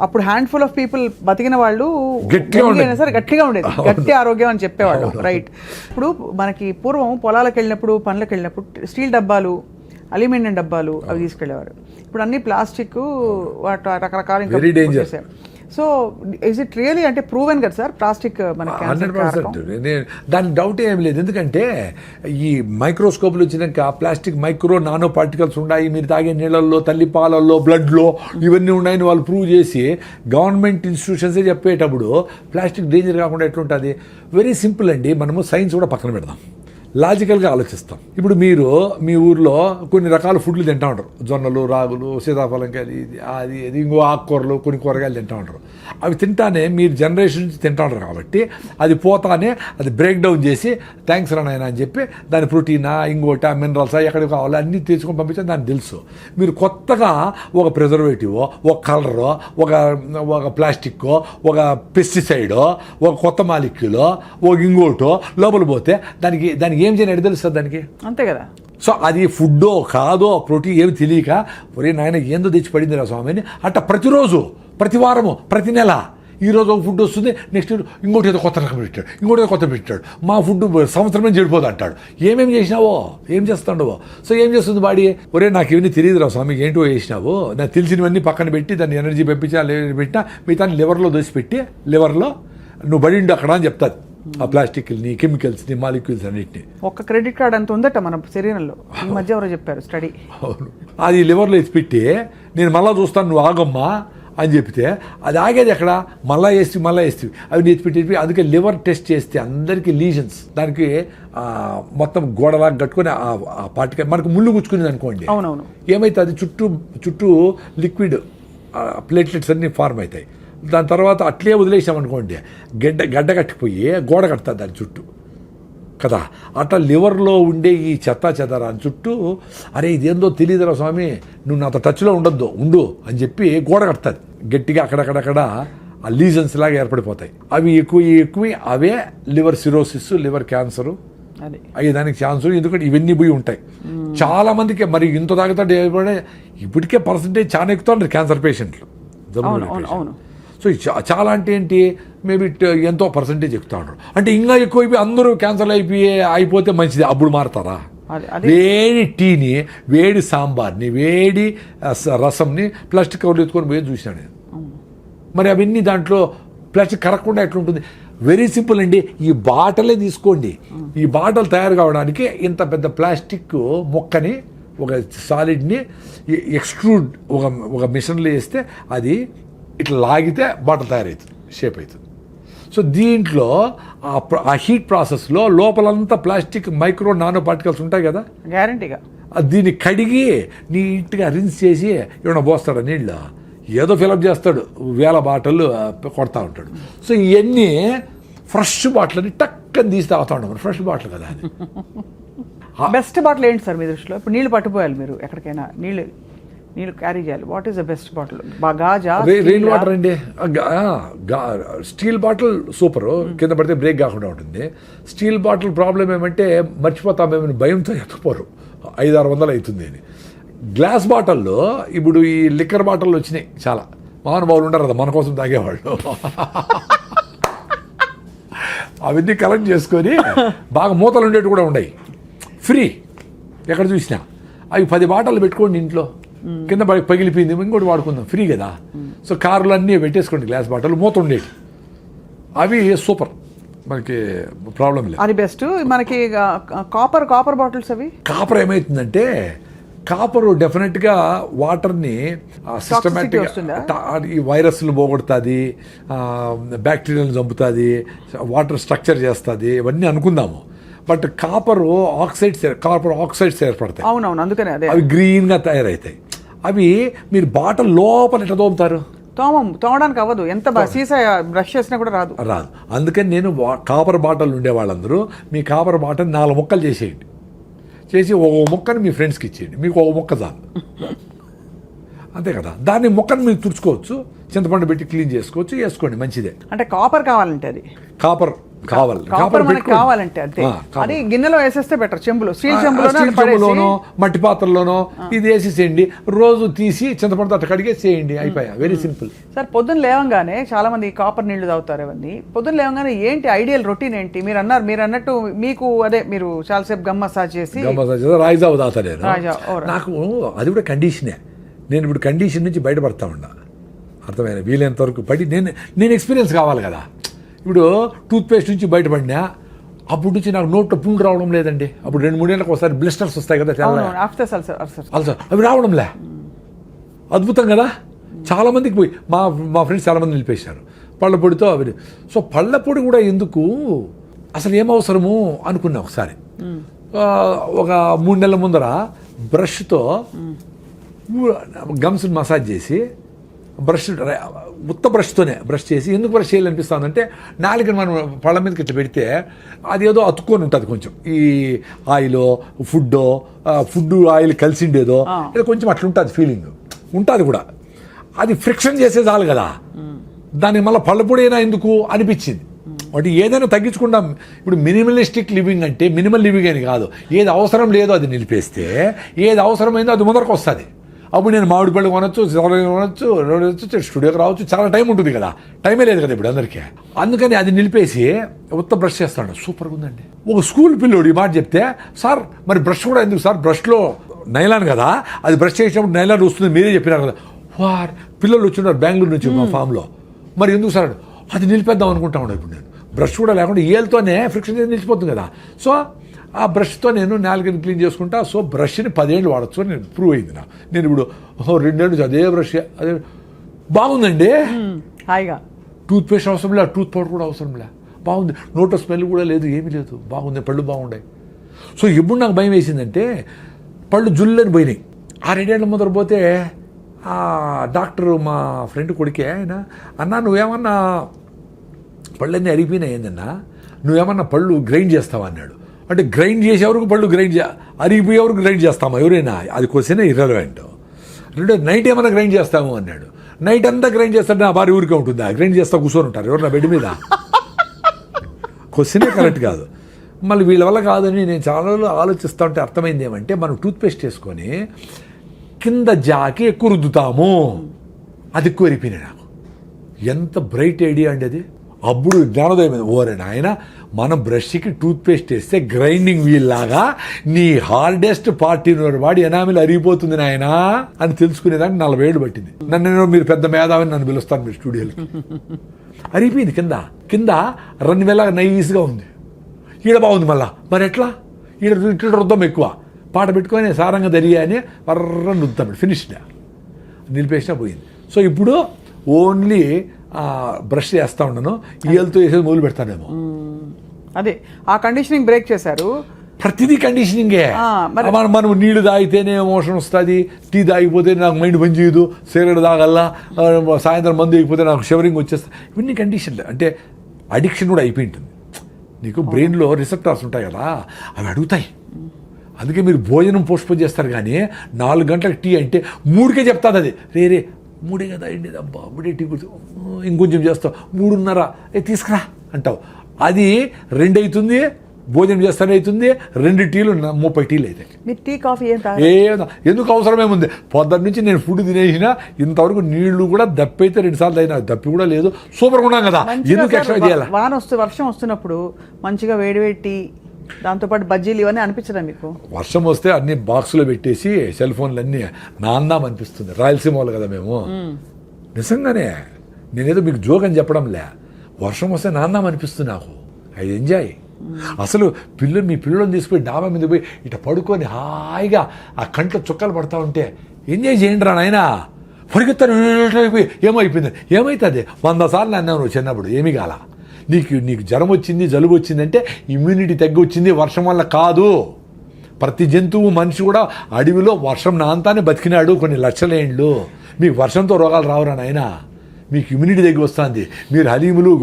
అప్పుడు హ్యాండ్ఫుల్ ఆఫ్ పీపుల్ బతికిన వాళ్ళు గట్టిగా ఉండేది, గట్టి ఆరోగ్యం అని చెప్పేవాళ్ళు, రైట్. ఇప్పుడు మనకి పూర్వం పొలాలకు వెళ్ళినప్పుడు, పనులకు వెళ్ళినప్పుడు స్టీల్ డబ్బాలు, అల్యూమినియం డబ్బాలు అవి తీసుకెళ్ళేవారు. ఇప్పుడు అన్ని ప్లాస్టిక్, రకరకాల ఇంకా. సో ఇస్ ఇట్ రియలీ అంటే ప్రూవెన్ కదా సార్ ప్లాస్టిక్ మనకి? 100%. దానికి డౌట్ ఏం లేదు. ఎందుకంటే ఈ మైక్రోస్కోప్లు వచ్చినాక ప్లాస్టిక్ మైక్రో నానో పార్టికల్స్ ఉన్నాయి, మీరు తాగే నీళ్ళల్లో, తల్లిపాలల్లో, బ్లడ్లో ఇవన్నీ ఉన్నాయని వాళ్ళు ప్రూవ్ చేసి గవర్నమెంట్ ఇన్స్టిట్యూషన్సే చెప్పేటప్పుడు ప్లాస్టిక్ డేంజర్ కాకుండా ఎట్లుంటుంది? వెరీ సింపుల్ అండి. మనము సైన్స్ కూడా పక్కన పెడదాం. లాజికల్గా ఆలోచిస్తాం. ఇప్పుడు మీరు మీ ఊర్లో కొన్ని రకాల ఫుడ్లు తింటా ఉంటారు, జొన్నలు, రాగులు, సీతాఫలంకాయలు, ఇది ఇంకో ఆకుకూరలు, కొన్ని కూరగాయలు తింటా ఉంటారు. అవి తింటానే మీరు జనరేషన్ నుంచి తింటా ఉంటారు కాబట్టి అది పోతానే అది బ్రేక్ డౌన్ చేసి థ్యాంక్స్ రానాయన అని చెప్పి దాని ప్రోటీనా, ఇంకోట, మినరల్సా, ఎక్కడికి కావాలో అన్నీ తీసుకొని పంపించని దానికి తెలుసు. మీరు కొత్తగా ఒక ప్రిజర్వేటివ్, ఒక కలరో, ఒక ప్లాస్టిక్, ఒక పెస్టిసైడో, ఒక కొత్త మాలిక్యూలో, ఒక ఇంకోటో లోపల పోతే దానికి ఏం చేయని తెలుస్తుంది దానికి, అంతే కదా. సో అది ఫుడ్డో కాదో ప్రోటీన్ ఏమి తెలియక ఒరే నాయన ఏందో తెచ్చి పడింది రా స్వామి అని అట్ట ప్రతిరోజు, ప్రతి వారము, ప్రతి నెల ఈరోజు ఒక ఫుడ్ వస్తుంది, నెక్స్ట్ ఇంకోటి ఏదో కొత్త రకం పెట్టాడు, ఇంకోటి ఏదో కొత్త పెట్టాడు, మా ఫుడ్ సంవత్సరమే చెడిపోదు అంటాడు. ఏమేమి చేసినావో, ఏం చేస్తాడవో. సో ఏం చేస్తుంది బాడీ, ఒరే నాకు ఇవన్నీ తెలియదు రా స్వామి ఏంటో చేసినావు, నాకు తెలిసినవన్నీ పక్కన పెట్టి దాన్ని ఎనర్జీ పంపించా పెట్టినా మిగతా లివర్లో దోసిపెట్టి లివర్లో నువ్వు పడిండు అక్కడ అని చెప్తాది. ఆ ప్లాస్టిక్ని, కెమికల్స్ని, మాలిక్యూల్స్ అన్నిటిని. ఒక్క క్రెడిట్ కార్డ్ అంత ఉందట మన శరీరంలో, ఈ మధ్య ఎవరో చెప్పారు స్టడీ. అవును, అది లివర్లో ఎత్తిపెట్టి నేను మళ్ళీ చూస్తాను నువ్వు ఆగమ్మా అని చెప్తే అది ఆగేది ఎక్కడ, మళ్ళీ వేస్తే అవి ఎత్తిపెట్టి. అందుకే లివర్ టెస్ట్ చేస్తే అందరికీ లీజన్స్, దానికి మొత్తం గోడలాగా కట్టుకొని ఆ పార్టికల్ మనకు ముళ్ళు గుచ్చుకునేది అనుకోండి. అవునవును. ఏమైతే అది చుట్టూ లిక్విడ్ ప్లేట్లెట్స్ అన్నీ ఫార్మ్ అవుతాయి. దాని తర్వాత అట్లే వదిలేసామనుకోండి గడ్డ కట్టిపోయి గోడ కడతాది దాని చుట్టూ కదా. అట్లా లివర్లో ఉండే ఈ చెదారాని చుట్టూ అరే ఇదేందో తెలియదురా స్వామి, నువ్వు నాతో టచ్లో ఉండు అని చెప్పి గోడ కడతాది గట్టిగా. అక్కడక్కడక్కడ ఆ లీజన్స్ లాగా ఏర్పడిపోతాయి. అవి ఎక్కువ అవే లివర్ సిరోసిస్, లివర్ క్యాన్సరు అయ్యే దానికి ఛాన్స్. ఎందుకంటే ఇవన్నీ పోయి ఉంటాయి చాలా మందికి. మరి ఇంత తాగుతాడు ఇప్పటికే పర్సంటేజ్ చాలా ఎక్కుతాడు క్యాన్సర్ పేషెంట్లు. అవును. సో చాలా అంటే ఏంటి, మేబీ ఎంతో పర్సంటేజ్ ఎక్కుతా ఉంటారు. అంటే ఇంకా ఎక్కువ అందరూ క్యాన్సర్ అయిపోతే మంచిది, అప్పుడు మారుతారా? వేడి టీని, వేడి సాంబార్ని, వేడి రసంని ప్లాస్టిక్ కవర్లు ఎత్తుకొని పోయి చూసినా నేను. మరి అవన్నీ దాంట్లో ప్లాస్టిక్ కరగకుండా ఎట్లుంటుంది? వెరీ సింపుల్ అండి, ఈ బాటలే తీసుకోండి. ఈ బాటలు తయారు కావడానికి ఇంత పెద్ద ప్లాస్టిక్ మొక్కని, ఒక సాలిడ్ని ఎక్స్ట్రూడ్ ఒక మిషన్లో వేస్తే అది ఇట్లా లాగితే బాటిల్ తయారవుతుంది, షేప్ అవుతుంది. సో దీంట్లో ఆ హీట్ ప్రాసెస్లో లోపలంతా ప్లాస్టిక్ మైక్రో నానో పార్టికల్స్ ఉంటాయి కదా, గ్యారంటీగా. దీన్ని కడిగి నీట్గా రిన్స్ చేసి ఏమైనా పోస్తాడు నీళ్ళు, ఏదో ఫిలప్ చేస్తాడు, 1000 బాటిల్ కొడతా ఉంటాడు. సో ఇవన్నీ ఫ్రెష్ బాటిల్ అని టక్కని తీసి తాగుతా ఉంటాం. ఫ్రెష్ బాటిల్ కదా అది. బెస్ట్ బాటిల్ ఏంటి సార్ మీ దృష్టిలో? ఇప్పుడు నీళ్ళు పట్టుకోవాలి, మీరు ఎక్కడికైనా నీళ్ళు క్యారీ చేయాలి, what is the best bottle? Gaza, rain water అండి. స్టీల్ బాటిల్ సూపర్, కింద పడితే బ్రేక్ కాకుండా ఉంటుంది. స్టీల్ బాటిల్ ప్రాబ్లం ఏమంటే మర్చిపోతామేమని భయంతో ఎత్తపోరు, 500-600 అవుతుంది అని. గ్లాస్ బాటిల్లో ఇప్పుడు ఈ లిక్కర్ బాటిల్ వచ్చినాయి చాలా, మహానుభావులు ఉంటారు కదా మన కోసం తాగేవాళ్ళు. అవన్నీ కలెక్ట్ చేసుకొని బాగా మూతలు ఉండేవి కూడా ఉన్నాయి, ఫ్రీ ఎక్కడ చూసినా. అవి 10 బాటిల్ పెట్టుకోండి ఇంట్లో, కింద పగిలిపోయింది ఇంకోటి వాడుకుందాం, ఫ్రీ కదా. సో కార్లు అన్నీ పెట్టేసుకోండి గ్లాస్ బాటిల్, మూత ఉండేవి. అవి సూపర్, మనకి ప్రాబ్లం లేదు. అది బెస్ట్. మనకి కాపర్ బాటిల్స్, అవి కాపర్ ఏమవుతుందంటే, కాపరు డెఫినెట్గా వాటర్ని సిస్టమేటిక్గా ఈ వైరస్లు పోగొడుతుంది, బ్యాక్టీరియాలను చంపుతుంది, వాటర్ స్ట్రక్చర్ చేస్తుంది, ఇవన్నీ అనుకుందాము. బట్ కాపర్ ఆక్సైడ్స్ ఏర్పడతాయి. అవునవును, అందుకనే అవి గ్రీన్గా తయారవుతాయి. అవి మీరు బాటిల్ లోపల ఎట్లా తోముతారు? తోమడానికి అవ్వదు, ఎంత సీసా బ్రష్ చేసినా కూడా రాదు. అందుకని నేను కాపర్ బాటిల్ ఉండే వాళ్ళందరూ మీ కాపర్ బాటిల్ 4 ముక్కలు చేసేయండి, చేసి ఒక ముక్కని మీ ఫ్రెండ్స్కి ఇచ్చేయండి, మీకు ఒక ముక్క చాలు. అంతే కదా. దాన్ని ముక్కను మీరు తుడుచుకోవచ్చు, చింతపండు పెట్టి క్లీన్ చేసుకోవచ్చు, వేసుకోండి, మంచిదే. అంటే కాపర్ కావాలంటే అది కాపర్ కావాలంటే అంతే. అది గిన్నెలో వేసేస్తే బెటర్, చెంబులో, స్టీల్ చెంబులోనో మట్టి పాత్రలోనో ఇది వేసేసేయండి, రోజు తీసి చింతపండు అట్ట కడిగేసేయండి, అయిపోయా. Very simple. సార్, పొద్దున్న లేవంగానే చాలా మంది కాపర్ నీళ్లు తాగుతారు. అవన్నీ పొద్దున్న లేవంగానే ఏంటి ఐడియల్ రొటీన్ ఏంటి? మీరు అన్నట్టు మీకు అదే, మీరు చాలాసేపు గమ్ మసాజ్ చేసి రాయిజావు తాగుతా నేను. నాకు అది కూడా కండిషనే. నేను ఇప్పుడు కండిషన్ నుంచి బయటపడతా ఉన్నా, అర్థమైన వీలైనంత వరకు పడి నేను ఎక్స్పీరియన్స్ కావాలి కదా. ఇప్పుడు టూత్పేస్ట్ నుంచి బయటపడినా అప్పటి నుంచి నాకు నోట్లో పుండు రావడం లేదండి. అప్పుడు 2-3 ఏళ్ళకి ఒకసారి బ్లిస్టర్స్ వస్తాయి కదా, అల్సర్, అవి రావడంలే. అద్భుతం కదా. చాలామందికి పోయి మా ఫ్రెండ్స్ చాలామంది నిలిపేశారు పళ్ళ పొడితో అవి. సో పళ్ళ పొడి కూడా ఎందుకు, అసలు ఏమవసరము అనుకున్నా ఒకసారి. ఒక 3 నెలల ముందర బ్రష్తో గమ్స్ మసాజ్ చేసి ఉత్త బ్రష్తోనే బ్రష్ చేసి ఎందుకు బ్రష్ చేయాలనిపిస్తుందంటే నాలుకని మనం పళ్ళ మీదకి ఇట్లా పెడితే అది ఏదో అతుక్కొని ఉంటుంది కొంచెం ఈ ఆయిల్ ఫుడ్ ఆయిల్ కలిసిండేదో ఇది కొంచెం అట్లా ఉంటుంది ఫీలింగ్ ఉంటుంది కూడా అది ఫ్రిక్షన్ చేసే చాలు కదా దానికి మళ్ళీ పళ్ళపొడైనా ఎందుకు అనిపించింది అంటే ఏదైనా తగ్గించుకుంటాం ఇప్పుడు మినిమలిస్టిక్ లివింగ్ అంటే మినిమల్ లివింగ్ అని కాదు ఏది అవసరం లేదో అది నిలిపేస్తే ఏది అవసరమైందో అది ముందరకు వస్తుంది అప్పుడు నేను మామిడి పళ్ళు కొనొచ్చు స్టూడియోకి రావచ్చు చాలా టైం ఉంటుంది కదా టైమే లేదు కదా ఇప్పుడు అందరికీ అందుకని అది నిలిపేసి ఉత్త బ్రష్ చేస్తాడు సూపర్గా ఉందండి ఒక స్కూల్ పిల్లోడు ఈ మాట చెప్తే సార్ మరి బ్రష్ కూడా ఎందుకు సార్ బ్రష్లో నైలాన్ కదా అది బ్రష్ చేసినప్పుడు నైలాన్ వస్తుంది మీరే చెప్పినారు కదా వార్ పిల్లలు వచ్చిన్నారు బెంగళూరు నుంచి మా ఫామ్లో మరి ఎందుకు సార్ అది నిలిపేద్దాం అనుకుంటా ఉన్నాను ఇప్పుడు నేను బ్రష్ కూడా లేకుండా ఏళ్ళతోనే ఫ్రిక్షన్ చేసి నిలిచిపోతుంది కదా సో ఆ బ్రష్తో నేను నాలుగని క్లీన్ చేసుకుంటా సో బ్రష్ని 10 ఏళ్ళు వాడచ్చు అని నేను ప్రూవ్ అయింది నేను ఇప్పుడు 2 ఏళ్ళు అదే బ్రష్ అదే బాగుందండి హాయిగా టూత్ పేస్ట్ అవసరం లే టూత్ పౌడర్ కూడా అవసరం లే బాగుంది నోట్లో స్మెల్ కూడా లేదు ఏమీ లేదు బాగుంది పళ్ళు బాగున్నాయి సో ఎప్పుడు నాకు భయం వేసిందంటే పళ్ళు జుల్లని పోయినాయి ఆ 2 ఏళ్ళ ముందర పోతే ఆ డాక్టరు మా ఫ్రెండ్ కొడుకే ఆయన అన్నా నువ్వేమన్నా పళ్ళన్నీ అరిగిపోయినాయి ఏందన్నా నువ్వేమన్నా పళ్ళు గ్రైండ్ చేస్తావా అన్నాడు అంటే గ్రైండ్ చేసేవరకు పళ్ళు అరిగిపోయేవరకు గ్రైండ్ చేస్తామా ఎవరైనా అది క్వశ్చన్ ఇర్రెలవెంట్ రెండో నైట్ ఏమైనా గ్రైండ్ చేస్తాము అన్నాడు నైట్ అంతా గ్రైండ్ చేస్తాడు నా భార్య ఊరికే ఉంటుందా గ్రైండ్ చేస్తా కూర్చొని ఉంటారు ఎవరు నా బెడ్ మీద క్వశ్చనే కరెక్ట్ కాదు మళ్ళీ వీళ్ళ వల్ల కాదని నేను చాలా రోజులు ఆలోచిస్తూ ఉంటే అర్థమైంది ఏమంటే మనం టూత్పేస్ట్ వేసుకొని కింద జాకి ఎక్కువ రుద్దుతాము అది ఎక్కువ అరిపోయినాయి నాకు ఎంత బ్రైట్ ఐడియా అండి అది అప్పుడు జ్ఞానోదయం ఓరే నాయన మనం బ్రష్కి టూత్పేస్ట్ వేస్తే గ్రైండింగ్ వీల్ లాగా నీ హార్డెస్ట్ పార్టీ వాడి ఎనామిల్ అరిగిపోతుంది నాయన అని తెలుసుకునేదానికి 40 ఏళ్ళు పట్టింది నన్ను మీరు పెద్ద మేధావిని నన్ను పిలుస్తాను మీరు స్టూడియోలకి అరిగిపోయింది కింద 2 వేల నైస్గా ఉంది ఈడ బాగుంది మళ్ళా మరి ఎట్లా ఈడ రుద్దం ఎక్కువ పాట పెట్టుకొని సారంగా దరిగా అని వర్రని రుద్దాం ఫినిష్డ్ నిలిపేసినా పోయింది సో ఇప్పుడు ఓన్లీ బ్రష్ చేస్తూ ఉన్నాను ఈయలతో వేసేది మొదలు పెడతానేమో అదే ఆ కండిషనింగ్ బ్రేక్ చేశారు ప్రతిదీ కండిషనింగే మనం నీళ్లు తాగితేనే ఎమోషన్ వస్తుంది టీ తాగిపోతే నాకు మైండ్ పని చేయదు సిగరెట్ తాగల్లా సాయంత్రం మందు అయిపోతే నాకు షవరింగ్ వచ్చేస్తుంది ఇవన్నీ కండిషన్లు అంటే అడిక్షన్ కూడా అయిపోయి ఉంటుంది నీకు బ్రెయిన్లో రిసెప్టార్స్ ఉంటాయి కదా అవి అడుగుతాయి అందుకే మీరు భోజనం పోస్ట్పోన్ చేస్తారు కానీ 4 గంటలకు టీ అంటే 3కే చెప్తాది అది రే 3 కదా అండి అబ్బా 3 టీ కూర్చో ఇంకొంచెం చేస్తావు 3:30 తీసుకురా అంటావు అది 2 అవుతుంది భోజనం చేస్తానే అవుతుంది 2 టీలు 30 టీలు అవుతాయి మీరు టీ కాఫీ ఎందుకు అవసరమేముంది పొద్దున్న నుంచి నేను ఫుడ్ తినేసిన ఇంతవరకు నీళ్లు కూడా దప్పి అయితే 2 సార్లు అయినా దప్పి కూడా లేదు సూపర్గా ఉన్నాం కదా ఎందుకు ఎక్స్ట్రా చేయాలి వర్షం వస్తున్నప్పుడు మంచిగా వేడివేడి టీ దాంతోపాటు బజ్జీలు ఇవన్నీ అనిపించదా మీకు వర్షం వస్తే అన్ని బాక్స్లో పెట్టేసి సెల్ ఫోన్లు అన్నీ నాందాం అనిపిస్తుంది రాయలసీమ వాళ్ళు కదా మేము నిజంగానే నేనేదో మీకు జోక్ అని చెప్పడం లే వర్షం వస్తే నాందాం అనిపిస్తుంది నాకు ఐ ఎంజాయ్ అసలు మీ పిల్లలను తీసుకుపోయి డాబా మీద పోయి ఇట్లా పడుకొని హాయిగా ఆ కంట్లో చుక్కలు పడతా ఉంటే ఎంజాయ్ చేయండి రా నాయనా పరిగెత్తాను ఏమైపోయింది ఏమవుతుంది 100 సార్లు అన్నావు నువ్వు చిన్నప్పుడు ఏమీ కాల నీకు జ్వరం వచ్చింది జలుబు వచ్చిందంటే ఇమ్యూనిటీ తగ్గి వచ్చింది వర్షం వల్ల కాదు ప్రతి జంతువు మనిషి కూడా అడవిలో వర్షం నాంతానే బతికినాడు కొన్ని లక్షల ఏండ్లు మీకు వర్షంతో రోగాలు రావురా నాయనా మీకు ఇమ్యూనిటీ తగ్గి వస్తుంది మీరు హలీములు